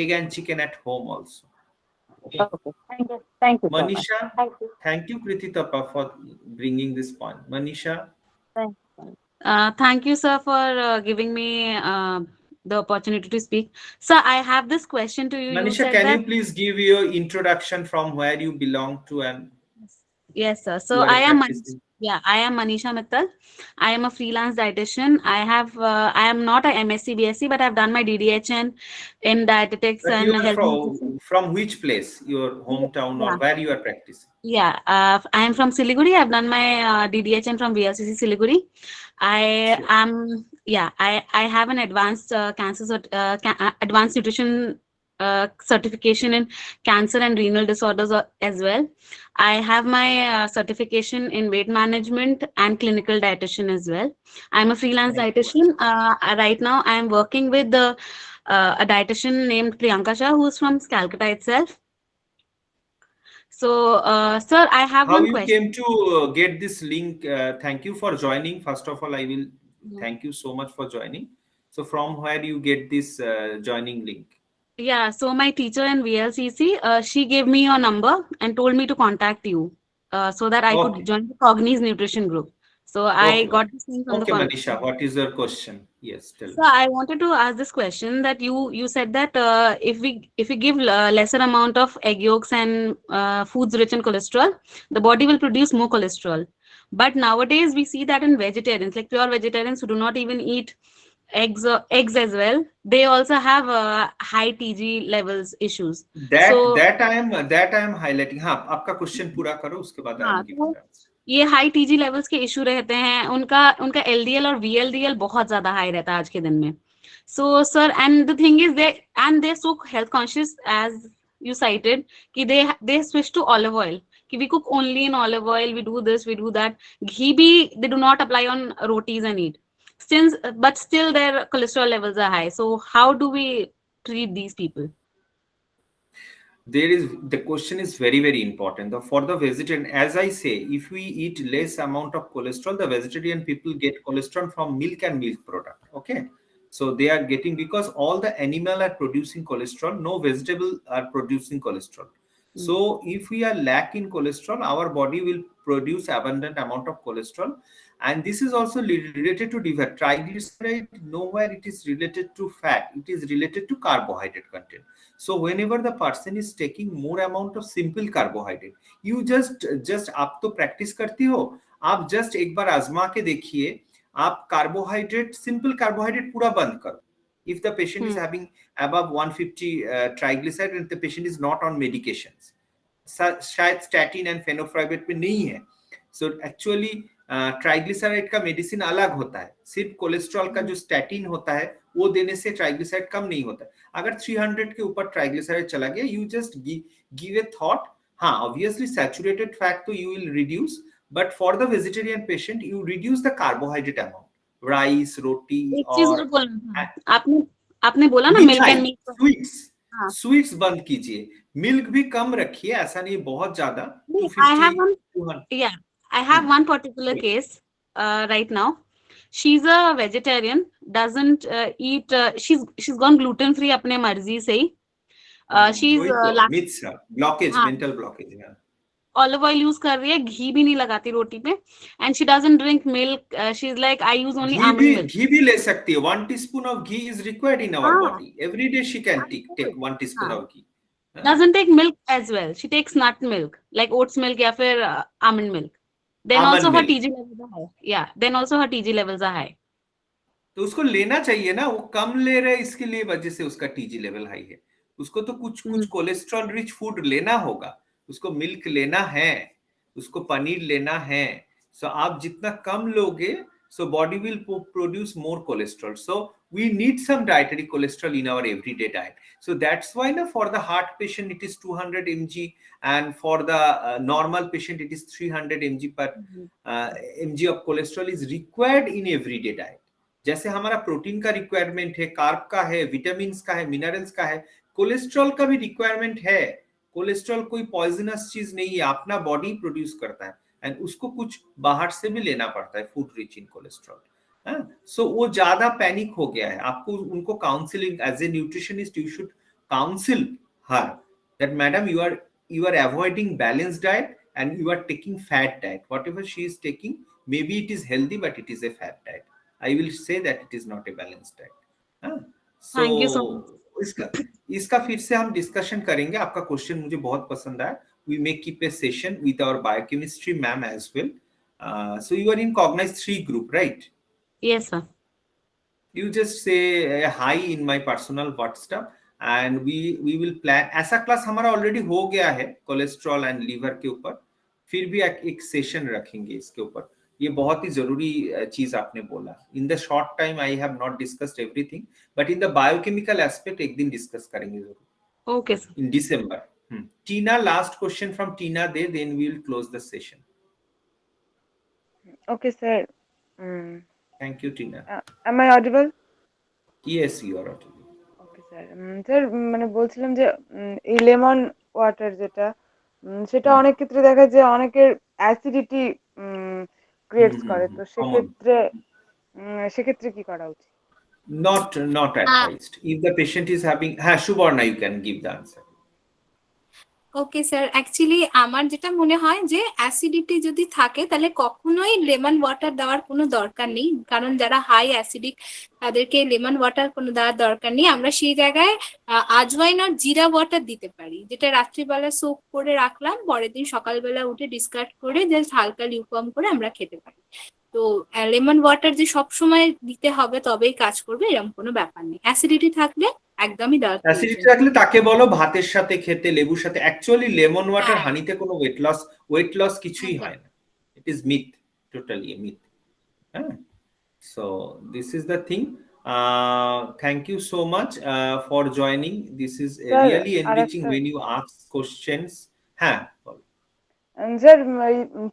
egg and chicken at home also. Okay, thank you so much. Manisha, thank you Krititapa for bringing this point. Manisha. Thank you. Thank you, sir, for giving me the opportunity to speak. Sir, I have this question to you. Manisha, can you please give your introduction from where you belong to and yes, sir. So I am Manisha Mittal. I am a freelance dietitian. I am not a MSc BSc, but I've done my DDHN in dietetics but and you are health nutrition. from which place? Your hometown or where you are practicing? Yeah, I am from Siliguri. I've done my DDHN from VLCC Siliguri. I have an advanced advanced nutrition certification in cancer and renal disorders as well. I have my certification in weight management and clinical dietitian as well. I'm a freelance dietitian. Right now, I am working with a dietitian named Priyanka Shah, who's from Calcutta itself. So, sir, I have one question. How you came to get this link? Thank you for joining. First of all, I will thank you so much for joining. So, from where you get this joining link? Yeah, so my teacher in VLCC, she gave me your number and told me to contact you so that I could join the Cogni's nutrition group. So I got this thing from the Manisha, what is your question? Yes, tell me. So I wanted to ask this question that you said that if we give lesser amount of egg yolks and foods rich in cholesterol, the body will produce more cholesterol. But nowadays we see that in vegetarians, like pure vegetarians who do not even eat eggs as well, they also have high TG levels issues. That I am highlighting. हाँ, आपका question पूरा करो, उसके बाद I will give you answer. ये high TG levels के issue रहते हैं, उनका एलडीएल और वीएलडीएल बहुत ज्यादा हाई रहता है आज के दिन में. So sir, and the thing is they so health conscious as you cited कि they switch to olive oil, कि we cook only in olive oil, we do this, we do that. घी भी they do not apply on rotis and eat, but still their cholesterol levels are high. So how do we treat these people? The question is very, very important. For the vegetarian, as I say, if we eat less amount of cholesterol, the vegetarian people get cholesterol from milk and milk product. Okay, so they are getting, because all the animal are producing cholesterol, no vegetable are producing cholesterol. So if we are lacking cholesterol, our body will produce abundant amount of cholesterol. And this is also related to triglyceride. Nowhere it is related to fat. It is related to carbohydrate content. So whenever the person is taking more amount of simple carbohydrate, you just आप तो practice करते हो, आप just एक बार आजमा के देखिए, आप carbohydrate, simple carbohydrate पूरा बंद करो. If the patient is having above 150 triglyceride and the patient is not on medications, शायद statin and fenofibrate में नहीं है. So actually ट्राइग्लिसराइड का मेडिसिन अलग होता है. सिर्फ कोलेस्ट्रॉल का जो स्टैटिन होता है वो देने से ट्राइग्लिसराइड कम नहीं होता. अगर 300 के ऊपर ट्राइग्लिसराइड चला गया, you just give a thought. हाँ, ऑब्वियसली सैचुरेटेड फैट तो you will reduce, but for the vegetarian patient you reduce the carbohydrate amount, rice, roti. और आपने बोला ना मिल्क मिठाई, एंड मिल्क। स्वीट्स, हाँ, स्वीट्स बंद कीजिए, मिल्क भी कम रखिए, ऐसा नहीं बहुत ज्यादा, I 250 have one, 200। yeah, I have one particular case right now. She's a vegetarian, doesn't eat, she's gone gluten free अपने मर्जी से ही। She's वही तो lactose, मिथ्स ब्लॉकेज, हाँ, मेंटल ब्लॉकेज है। ऑलिव ऑयल यूज कर रही है, घी भी नहीं लगाती रोटी पे, and she doesn't drink milk, she is like I use only almond milk. घी भी ले सकती है, 1 teaspoon of ghee is required in our हाँ, body every day, she can take 1 teaspoon हाँ, of ghee. doesn't take milk as well. She takes nut milk, like oats milk या फिर almond milk. Then almond also her milk, TG levels are high. Yeah, then also her TG levels are high. तो उसको लेना चाहिए ना, वो कम ले रहे इसके लिए वजह से उसका टीजी लेवल हाई है। उसको तो कुछ कुछ कोलेस्ट्रॉल रिच फूड लेना होगा, उसको मिल्क लेना है, उसको पनीर लेना है। सो आप जितना कम लोगे, so body will produce more cholesterol, so we need some dietary cholesterol in our everyday diet. So that's why na, for the heart patient it is 200 mg, and for the normal patient it is 300 mg per mg of cholesterol is required in everyday diet। जैसे हमारा protein का requirement है, carb का है, vitamin का है, minerals का है, कोलेस्ट्रॉल का भी रिक्वायरमेंट है। कोलेस्ट्रॉल कोई पॉइजनस चीज नहीं है, अपना बॉडी प्रोड्यूस करता है, एंड उसको कुछ बाहर से भी लेना पड़ता है, food rich in cholesterol. So वो ज्यादा पैनिक हो गया है। आपको उनको counselling as a nutritionist, you should counsel her that madam you are avoiding balanced diet and you are taking fat diet, whatever she is taking, maybe it is healthy but it is a fat diet, I will say that it is not a balanced diet। हाँ, so Thank you so much. इसका फिर से हम discussion करेंगे। आपका question मुझे बहुत पसंद आया। We may keep a session with our biochemistry ma'am as well। So you are in Cognize 3 group, right? Yes, sir. You just say hi in my personal WhatsApp and we will plan। ऐसा class हमारा already हो गया है cholesterol and liver के ऊपर, फिर भी एक सेशन रखेंगे इसके ऊपर। ये बहुत ही जरूरी चीज आपने बोला। In the short time I have not discussed everything, but in the biochemical aspect एक दिन डिस्कस करेंगे जरूर। Okay, sir. In December. Tina, last question from Tina दे, then we will close the session. Okay, sir. Thank you, Tina. Am I audible? Yes, you are audible. Okay, sir. Sir মানে বলছিলাম যে এই lemon water যেটা সেটা অনেক ক্ষেত্রে দেখা যায় অনেকের অ্যাসিডিটি ক্রিয়েটস করে, তো সেক্ষেত্রে কি করা উচিত? Not advised. If the patient is having, Subarna, you can give the answer. Okay sir, actually আমার যেটা মনে হয় যে অ্যাসিডিটি যদি থাকে তাহলে কখনোই লেমন ওয়াটার দেওয়ার কোনো দরকার নেই, কারণ যারা হাই অ্যাসিডিক তাদেরকে লেমন ওয়াটার কোনো দেওয়ার দরকার নেই। আমরা সেই জায়গায় আজওয়াইন আর জিরা ওয়াটার দিতে পারি, যেটা রাত্রিবেলা সোক করে রাখলাম, পরের দিন সকালবেলা উঠে ডিসকার্ড করে জাস্ট হালকা লিউকওয়ার্ম করে আমরা খেতে পারি। তো লেমন ওয়াটার যে সবসময় দিতে হবে তবেই কাজ করবে এরকম কোনো ব্যাপার নেই। অ্যাসিডিটি থাকলে একদমই দরকার। অ্যাসিডিটি থাকলে তাকে বলো ভাতের সাথে খেতে, লেবুর সাথে। অ্যাকচুয়ালি লেমন ওয়াটার হানিতে কোনো ওয়েট লস কিছুই হয় না। It is myth, totally a myth. হ্যাঁ, so this is the thing. Thank you so much for joining. This is really enriching when you ask questions। হ্যাঁ, বলো। স্যার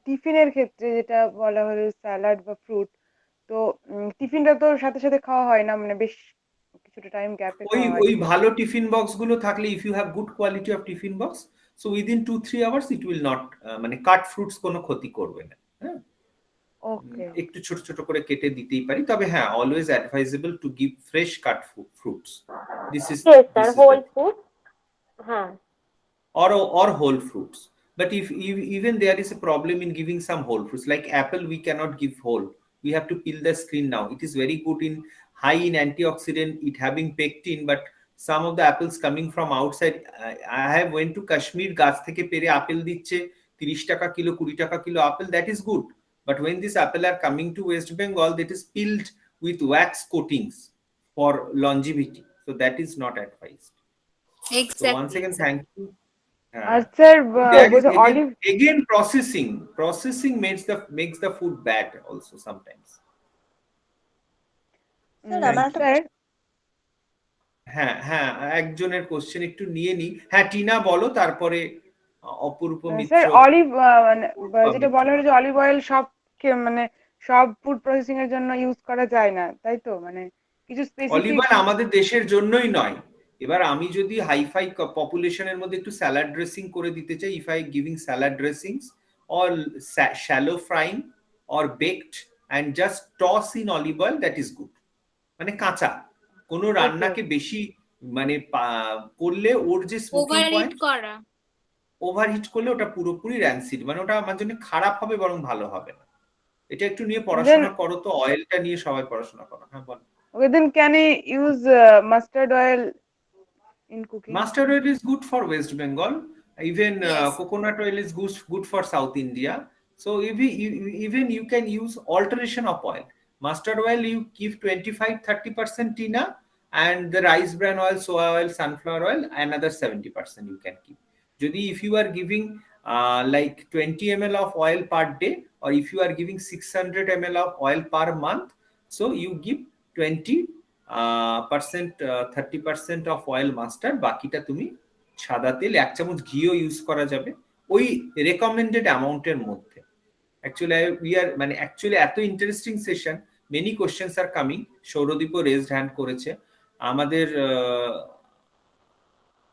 টিফিনের ক্ষেত্রে যেটা বলা হলো স্যালাড বা ফ্রুট, তো টিফিনটা তো সাথে সাথে খাওয়া হয় না, মানে বেশ কিছুটা টাইম গ্যাপে খাওয়া হয়। ওই ভালো টিফিন বক্স গুলো থাকলে, if you have good quality of tiffin box, so within 2-3 hours it will not, মানে কাট ফ্রুটস কোনো ক্ষতি করবে না। হ্যাঁ, ওকে, একটু ছোট ছোট করে কেটে দিতেই পারি, তবে হ্যাঁ, always advisable to give fresh cut fruits. This is whole food, হ্যাঁ, or whole fruits। But if even there is a problem in giving some whole fruits, like apple we cannot give whole, we have to peel the skin now। It is very good in high in antioxidant, it having pectin, but some of the apples coming from outside, I have went to Kashmir, গাছ থেকে পেরে apple দিচ্ছে 30 টাকা kilo, 20 টাকা kilo apple, that is good, but when these apple are coming to West Bengal, that is peeled with wax coatings for longevity, so that is not advised। So once again, thank you। আর sir again processing makes the food bad also sometimes। Sir হ্যাঁ, একজনের question একটু নিয়ে নি। হ্যাঁ, টিনা বলো, তারপরে অপূর্ব মিত্র। Sir olive যেটা বলা হলো যে অলিভ অয়েল সব মানে সব ফুড প্রসেসিং এর জন্য ইউজ করা যায় না, তাই তো? মানে কিছু অলিভ স্পেসিফিক অয়েল আমাদের দেশের জন্যই নয়। এবার আমি যদি হাইফাই পপুলেশনের মধ্যে একটু স্যালাড ড্রেসিং করে দিতে চাই, if I giving salad dressings or shallow frying or baked and just toss in olive oil, that is good. মানে কাঁচা কোনো রান্নাকে বেশি মানে করলে ওর যে স্মোকিং ওভারহিট পয়েন্ট, করা, ওভারহিট করলে ওটা পুরোপুরি র্যান্সিড, মানে ওটা আমার জন্য খারাপ হবে বরং ভালো হবে না। এটা একটু নিয়ে পড়াশোনা করো তো, অয়েলটা নিয়ে সবাই পড়াশোনা করো। হ্যাঁ বল। Okay, then can I use mustard oil in cooking? Mustard oil is good for West Bengal. Even yes, coconut oil is good for South India. So even you can use alteration of oil. Mustard oil you give 25-30% tina, and the rice bran oil, soya oil, sunflower oil another 70% you can keep. যদি if you are giving like 20 ml of oil per day, or if you are giving 600 ml of oil per month, so you give 30% of oil mustard, বাকিটা তুমি সাদা তেল, 1 চামচ ঘিও use করা যাবে ওই recommended অ্যামাউন্টের মধ্যে। অ্যাকচুয়ালি এত interesting session, many questions are coming. সৌরদীপও রেজড হ্যান্ড করেছে।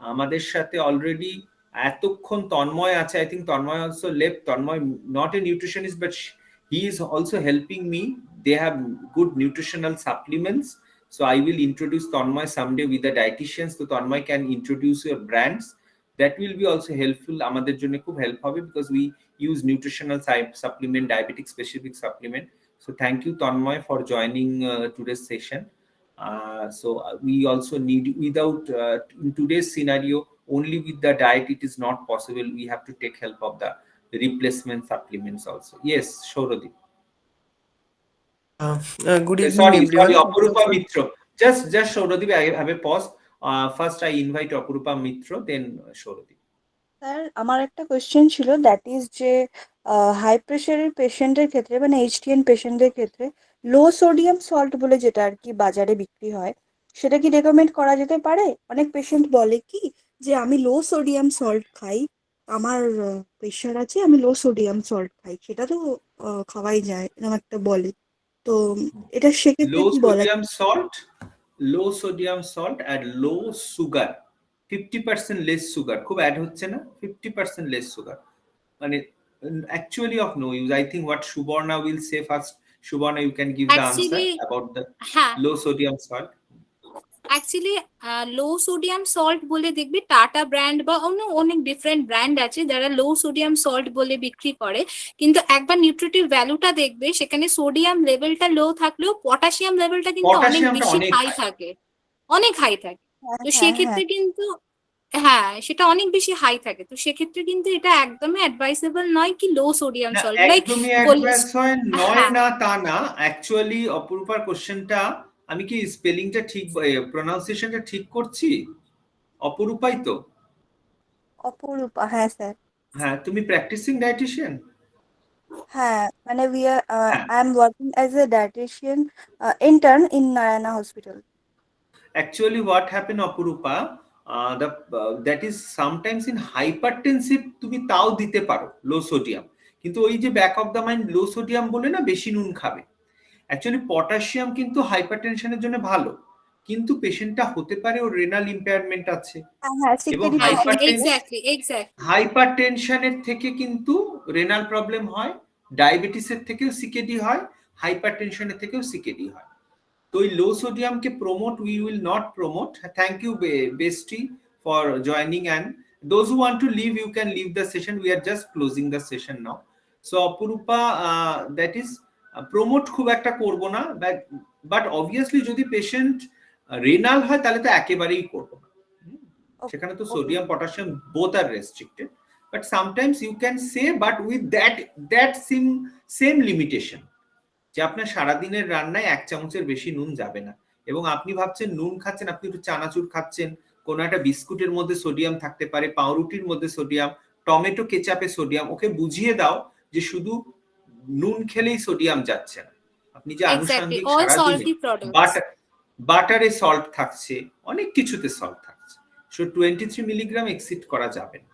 আমাদের সাথে অলরেডি এতক্ষণ তন্ময় আছে। I think Tanmoy also left. Tanmoy not a nutritionist, but he is also helping me. They have good nutritional supplements, so I will introduce Tanmay someday with the dietitians, so Tanmay can introduce your brands. That will be also helpful, আমাদের জন্য খুব help হবে, because we use nutritional supplement, diabetic specific supplement. So thank you Tanmay for joining today's session. So we also need, without in today's scenario only with the diet it is not possible, we have to take help of the replacement supplements also. Yes, Shauradip. Good evening, Sorry, everyone. Apurupa Mitra. Just Shauradip, I have a pause. First I invite Apurupa Mitra, then Shauradip. Sir, আমার একটা question ছিল, that is যে high প্রেশারের পেশেন্টের ক্ষেত্রে মানে এইচটিএন পেশেন্টদের ক্ষেত্রে লো সোডিয়াম সল্ট বলে যেটা আর কি বাজারে বিক্রি হয়, সেটা কি রেকমেন্ড করা যেতে পারে? অনেক পেশেন্ট বলে কি যে আমি লো সোডিয়াম সল্ট খাই, আমার প্রেশার আছে, আমি লো সোডিয়াম সল্ট খাই, সেটা তো খাওয়াই যায় এরকম একটা বলে। তো এটা সেক্ষেত্রে কি বলা? low sodium salt and low sugar, 50% less sugar, খুব অ্যাড হচ্ছে না, 50% less sugar, মানে actually of no use. I think what Subarna will say first. Subarna, you can give the answer actually about the হ্যাঁ, low sodium salt. Actually লো sodium salt বলে দেখবি tata brand বা অন্য অনেক different brand আছে যারা লো sodium salt বলে বিক্রি করে, কিন্তু একবার নিউট্রিটিভ ভ্যালুটা দেখবে সেখানে সোডিয়াম লেভেলটা লো থাকলেও পটাশিয়াম লেভেলটা কিন্তু অনেক বেশি হাই থাকে, অনেক হাই থাকে। তো সেক্ষেত্রে কিন্তু হ্যাঁ, সেটা অনেক বেশি হাই থাকে। তো সেক্ষেত্রে কিন্তু এটা একদমই অ্যাডভাইসেবল নয় কি লো সোডিয়াম সল্ট, লাইক একদমই অ্যাডভাইস নয় না তা না। অ্যাকচুয়ালি অপরূপার কোশ্চেনটা আমি কি স্পেলিংটা ঠিক, প্রোনাউন্সিয়েশনটা ঠিক করছি? অপরূপাই তো? অপরূপা, হ্যাঁ স্যার। হ্যাঁ, তুমি প্র্যাকটিসিং ডায়েটিশিয়ান? হ্যাঁ, মানে I am working as a dietician intern in Narayana hospital. Actually what happen Apurupa, that is sometimes in hypertensive তুমি তাও দিতে পারো লো সোডিয়াম, কিন্তু ওই যে back of the mind low sodium বলে না বেশি নুন খাবে। অ্যাকচুয়ালি পটাশিয়াম কিন্তু হাইপারটেনশনের জন্য ভালো, কিন্তু পেশেন্টটা হতে পারে ওর রেনাল ইম্পেয়ারমেন্ট আছে, এবং হাইপারটেনশনের থেকে কিন্তু রেনাল প্রবলেম হয়, ডায়াবেটিসের থেকেও সিকেডি হয়, হাইপারটেনশনের থেকেও সিকেডি হয়। তো এই লো সোডিয়ামকে promote we will not promote. Thank you bestie for joining, and those who want to leave you can leave the session, we are just closing the session now. So Apurupa, that is promote খুব একটা করব না, but obviously যদি patient renal হয় তাহলে তো একেবারেই করব না, সেখানে তো সোডিয়াম পটাশিয়াম বোথ আর restricted, but sometimes you can say, but with that same limitation যে আপনার সারাদিনের রান্নায় 1 চামচের বেশি নুন যাবে না। এবং আপনি ভাবছেন নুন খাচ্ছেন, আপনি একটু চানাচুর খাচ্ছেন, কোনো একটা বিস্কুটের মধ্যে সোডিয়াম থাকতে পারে, পাউরুটির মধ্যে সোডিয়াম, টমেটো কেচাপে সোডিয়াম, ওকে বুঝিয়ে দাও যে শুধু নুন খেলেই সোডিয়াম যাচ্ছে না, আপনি যে আনুষঙ্গিক সারাদিনে বাটারে সল্ট থাকছে, অনেক কিছুতে সল্ট থাকছে, সো 23 মিলিগ্রাম এক্সিড করা যাবে না।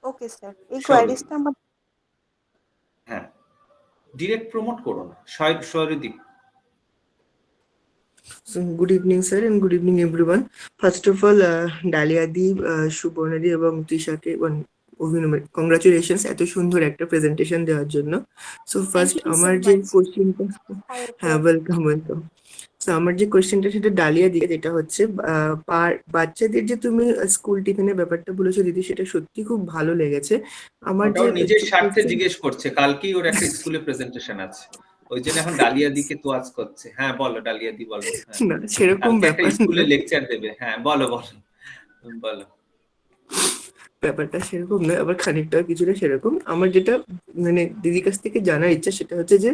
ওকে স্যার, এই কোয়ারিজটা আমার। হ্যাঁ, ডিরেক্ট প্রমোট করো না। Sourodip. So good evening, sir, and good evening, everyone. First of all, Dalia di, Subarna di এবং তৃষাকে অভিনন্দন, কংগ্রাচুলেশনস এত সুন্দর একটা প্রেজেন্টেশন দেওয়ার জন্য। সো ফার্স্ট Thank you আমার so যে much. কোশ্চেনটা, হ্যাঁ ওয়েলকাম ওয়েলকাম। তো আমার যে কোশ্চেনটা সেটা ডালিয়া দিয়ে, যেটা হচ্ছে বাচ্চাদের যে তুমি স্কুল টিফিনের ব্যাপারটা বলেছো দিদি, সেটা সত্যি খুব ভালো লেগেছে। আমার যে ওটাও নিজের স্বার্থে জিজ্ঞেস করছে, কালকেই ওর একটা স্কুলে প্রেজেন্টেশন আছে, ওই জন্য এখন ডালিয়া দিকে তোয়াজ করছে। হ্যাঁ বলো ডালিয়া দি, বলো। না সেরকম কালকে একটা ব্যাপার স্কুলে না, লেকচার দেবে। হ্যাঁ বলো বলো বলো। ব্যাপারটা সেরকম নয়, আবার খানিকটা কিছুটা সেরকম। আমার যেটা মানে দিদির কাছ থেকে জানার ইচ্ছা সেটা হচ্ছে যে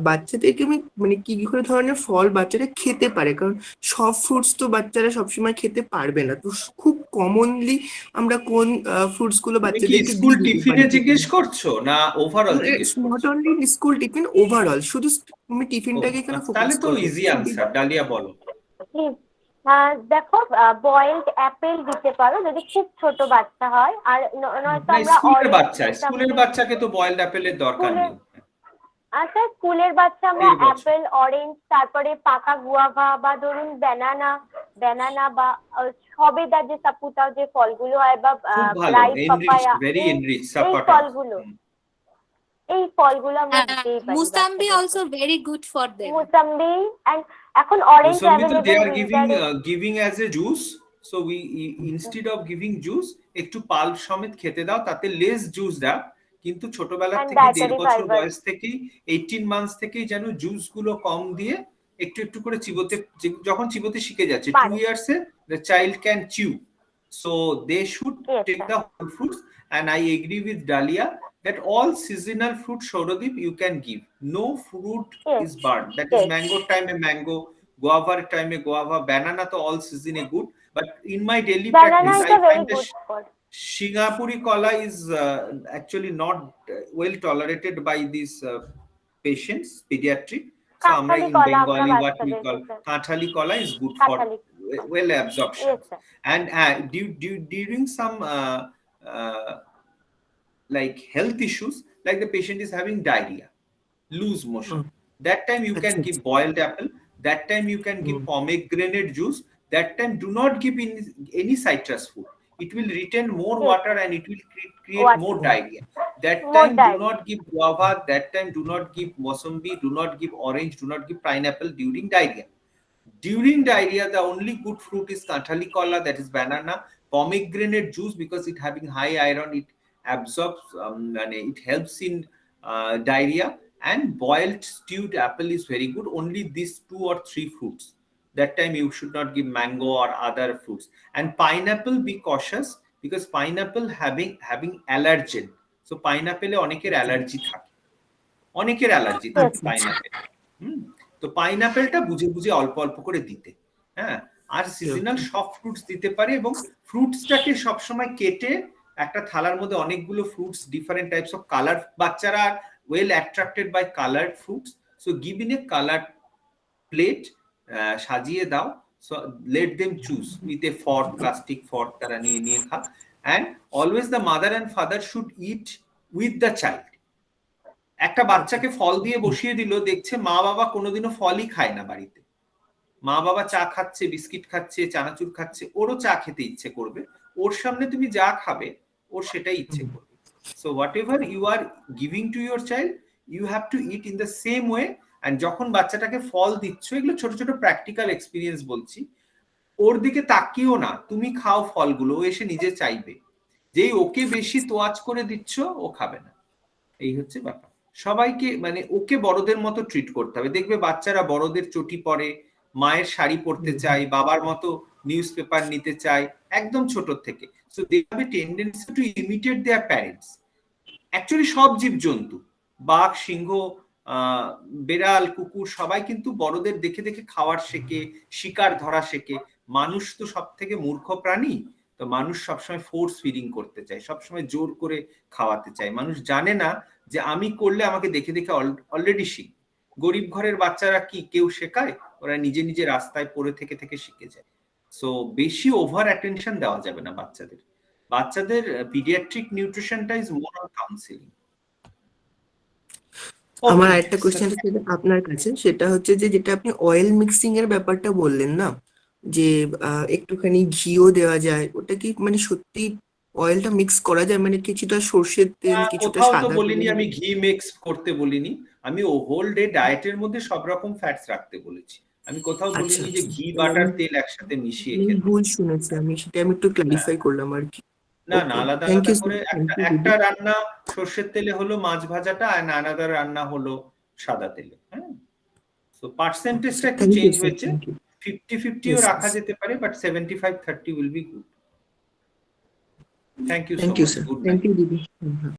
বাচ্চাদেরকে আমি মানে কি কি করে ধরনের ফল বাচ্চারা খেতে পারে, কারণ সব ফ্রুটস তো বাচ্চারা সবসময় খেতে পারবে না। তো খুব কমনলি আমরা কোন ফ্রুটস গুলো তুমি কি বাচ্চাদেরকে স্কুল দিই দিদি টিফিনে মানে জিজ্ঞেস করছো না ওভারঅল জিজ্ঞেস নট করছো? অনলি স্কুল টিফিন, ওভারঅল শুধু তুমি টিফিনটাকে কেন ফোকাস তাহলে তো করবে? ইজি আনসার, ডালিয়া বলো। দেখো, বয়েলড অ্যাপেল দিতে পারো যদি খুব ছোট বাচ্চা হয়, আর নয়তো না আমরা স্কুলের অরেঞ্জ বাচ্চা, স্কুলের বাচ্চাকে তো বয়েলড অ্যাপেলের দরকার নেই। আচ্ছা, স্কুলের বাচ্চা আমরা 1.5 বছর। অ্যাপেল, অরেঞ্জ, তারপরে পাকা গুয়াভা বা ধরুন ব্যানানা বা সবেদা যে সাপুতাও যে ফলগুলো হয়, বা খুব ভালো, rice enrich, papaya, very enrich এই সাপাটা। ফলগুলো আমরা দিতেই পারি Musambi বাচ্চাদেরকে। also very good for them. Musambi, and এখন অরেঞ্জ Musambi তো they অ্যাভেলেবেল are উইন্টারে। giving as a juice, so we instead of giving juice একটু পাল্প সমেত খেতে দাও, তাতে লেস জুস দাও, কিন্তু ছোটবেলা And থেকে 1.5 dietary বছর fiber. বয়স থেকেই 18 মান্থস থেকেই যেন জুস গুলো কম দিয়ে একটু একটু করে চিবোতে, যখন চিবোতে শিখে যাচ্ছে 2 years A the child can chew, so they should take the whole fruits. And I agree with Dalia that all seasonal fruit, Shauradip, you can give. No fruit is burned. That is mango time a mango, guava time a guava, banana to all season a good. But in my daily practice, I find the Singapore kola is actually not well tolerated by these patients, pediatric. So amra in Bengali what we call kathali kola is good for well absorption. And during some like health issues, like the patient is having diarrhea, loose motion, that time you can give boiled apple, that time you can give pomegranate juice, that time do not give in any citrus food, it will retain more water and it will create more diarrhea. That time do not give guava, that time do not give mosambi, do not give orange, do not give pineapple during diarrhea. During diarrhea, the only good fruit is kathali kola, that is banana, pomegranate juice, because it having high iron, it absorbs and it helps in diarrhea. And boiled stewed apple is very good. Only these 2 or 3 fruits. That time you should not give mango or other fruits. And pineapple, be cautious, because pineapple having allergen. So pineapple e oneker allergy থাকে, অনেকের allergy থাকে pineapple. তো পাইনাপেলটা বুঝে বুঝে অল্প অল্প করে দিতে। হ্যাঁ, আর সিজনাল সব ফ্রুটস দিতে পারে, এবং ফ্রুটসটাকে সবসময় কেটে একটা থালার মধ্যে অনেকগুলো fruits, different types of colour, বাচ্চারা well attracted by coloured fruits, so give in a coloured plate, সাজিয়ে দাও, so let them choose with a fork, plastic fork তারা নিয়ে নিয়ে খা। And always the mother and father should eat with the child. একটা বাচ্চাকে ফল দিয়ে বসিয়ে দিল, দেখছে মা বাবা কোনোদিনও ফলই খায় না বাড়িতে, মা বাবা চা খাচ্ছে, বিস্কিট খাচ্ছে, চানাচুর খাচ্ছে, ওরও চা খেতে ইচ্ছে করবে, ওর সামনে তুমি যা খাবে ওর সেটাই ইচ্ছে করবে। So whatever you are giving to your child, you have to eat in the same way. And যখন বাচ্চাটাকে ফল দিচ্ছ, এগুলো ছোট ছোট প্র্যাকটিক্যাল এক্সপিরিয়েন্স বলছি, ওর দিকে তাকিও না, তুমি খাও ফলগুলো, ও এসে নিজে চাইবে। যেই ওকে বেশি তোয়াজ করে দিচ্ছ, ও খাবে না। এই হচ্ছে ব্যাপার। সবাইকে মানে ওকে বড়দের মতো ট্রিট করতে হবে। দেখবে বাচ্চারা বড়দের চটি পরে, মায়ের শাড়ি পরতে চায়, বাবার মতো নিউজ পেপার নিতে চায়, একদম ছোট থেকে। So they have a tendency to imitate their parents. Actually সব জীবজন্তু, বাঘ, সিংহ, বেড়াল, কুকুর, সবাই কিন্তু বড়দের দেখে দেখে খাওয়ার শেখে, শিকার ধরা শেখে। মানুষ তো সব থেকে মূর্খ প্রাণী, তো মানুষ সবসময় ফোর্স ফিডিং করতে চায়, সবসময় জোর করে খাওয়াতে চায়। মানুষ জানে না যে আমি করলে আমাকে দেখে দেখে অলরেডি শিখ। গরিব ঘরের বাচ্চারা কি কেউ শেখায়? ওরা নিজে নিজে রাস্তায় পড়ে থেকে থেকে শিখে যায়। সো বেশি ওভার অ্যাটেনশন দেওয়া যাবে না বাচ্চাদের। বাচ্চাদের পিডিয়াট্রিক নিউট্রিশনটা ইজ মোর অন কাউন্সিলিং। আমার Okay, আরেকটা so কোশ্চেন আছে আপনার কাছে, সেটা হচ্ছে যে যেটা আপনি অয়েল মিক্সিং এর ব্যাপারটা বললেন না, যে একটুখানি ঘিও দেওয়া যায়, ওটা কি মানে সত্যি অয়েলটা মিক্স করা যায়, মানে কিছুটা সর্ষের তেল কিছুটা কোথাও তো সাদা তেল? বলিনি আমি ঘি মিক্স করতে বলিনি, আমি হোল ডে ডায়েটের মধ্যে সব রকম ফ্যাটস রাখতে বলেছি। আমি কোথাও আচ্ছা বলিনি যে আচ্ছা, ঘি তাহলে বাটার আমি তেল একসাথে মিশিয়ে আমি খেতে। ভুল শুনেছি, আমি সেটা আমি একটু হ্যাঁ, ক্লারিফাই করলাম আর কি। না না, ওকে, আলাদা থ্যাংক আলাদা ইউ করে স্যার, থ্যাংক একটা ইউ একটা দিদি। রান্না সর্ষের তেলে হলো মাছ ভাজাটা, আর আলাদা রান্না হলো সাদা তেলে। হ্যাঁ, তো ওকে পার্সেন্টেজটা স্যার, একটু থ্যাংক ইউ চেঞ্জ স্যার, হয়েছে, থ্যাংক ইউ। 50-50ও ইয়েস রাখা ইয়েস, যেতে পারে, but 75-30 will be good. Thank you so thank you much, sir, good thank night. You দিদি। হুম, হুম।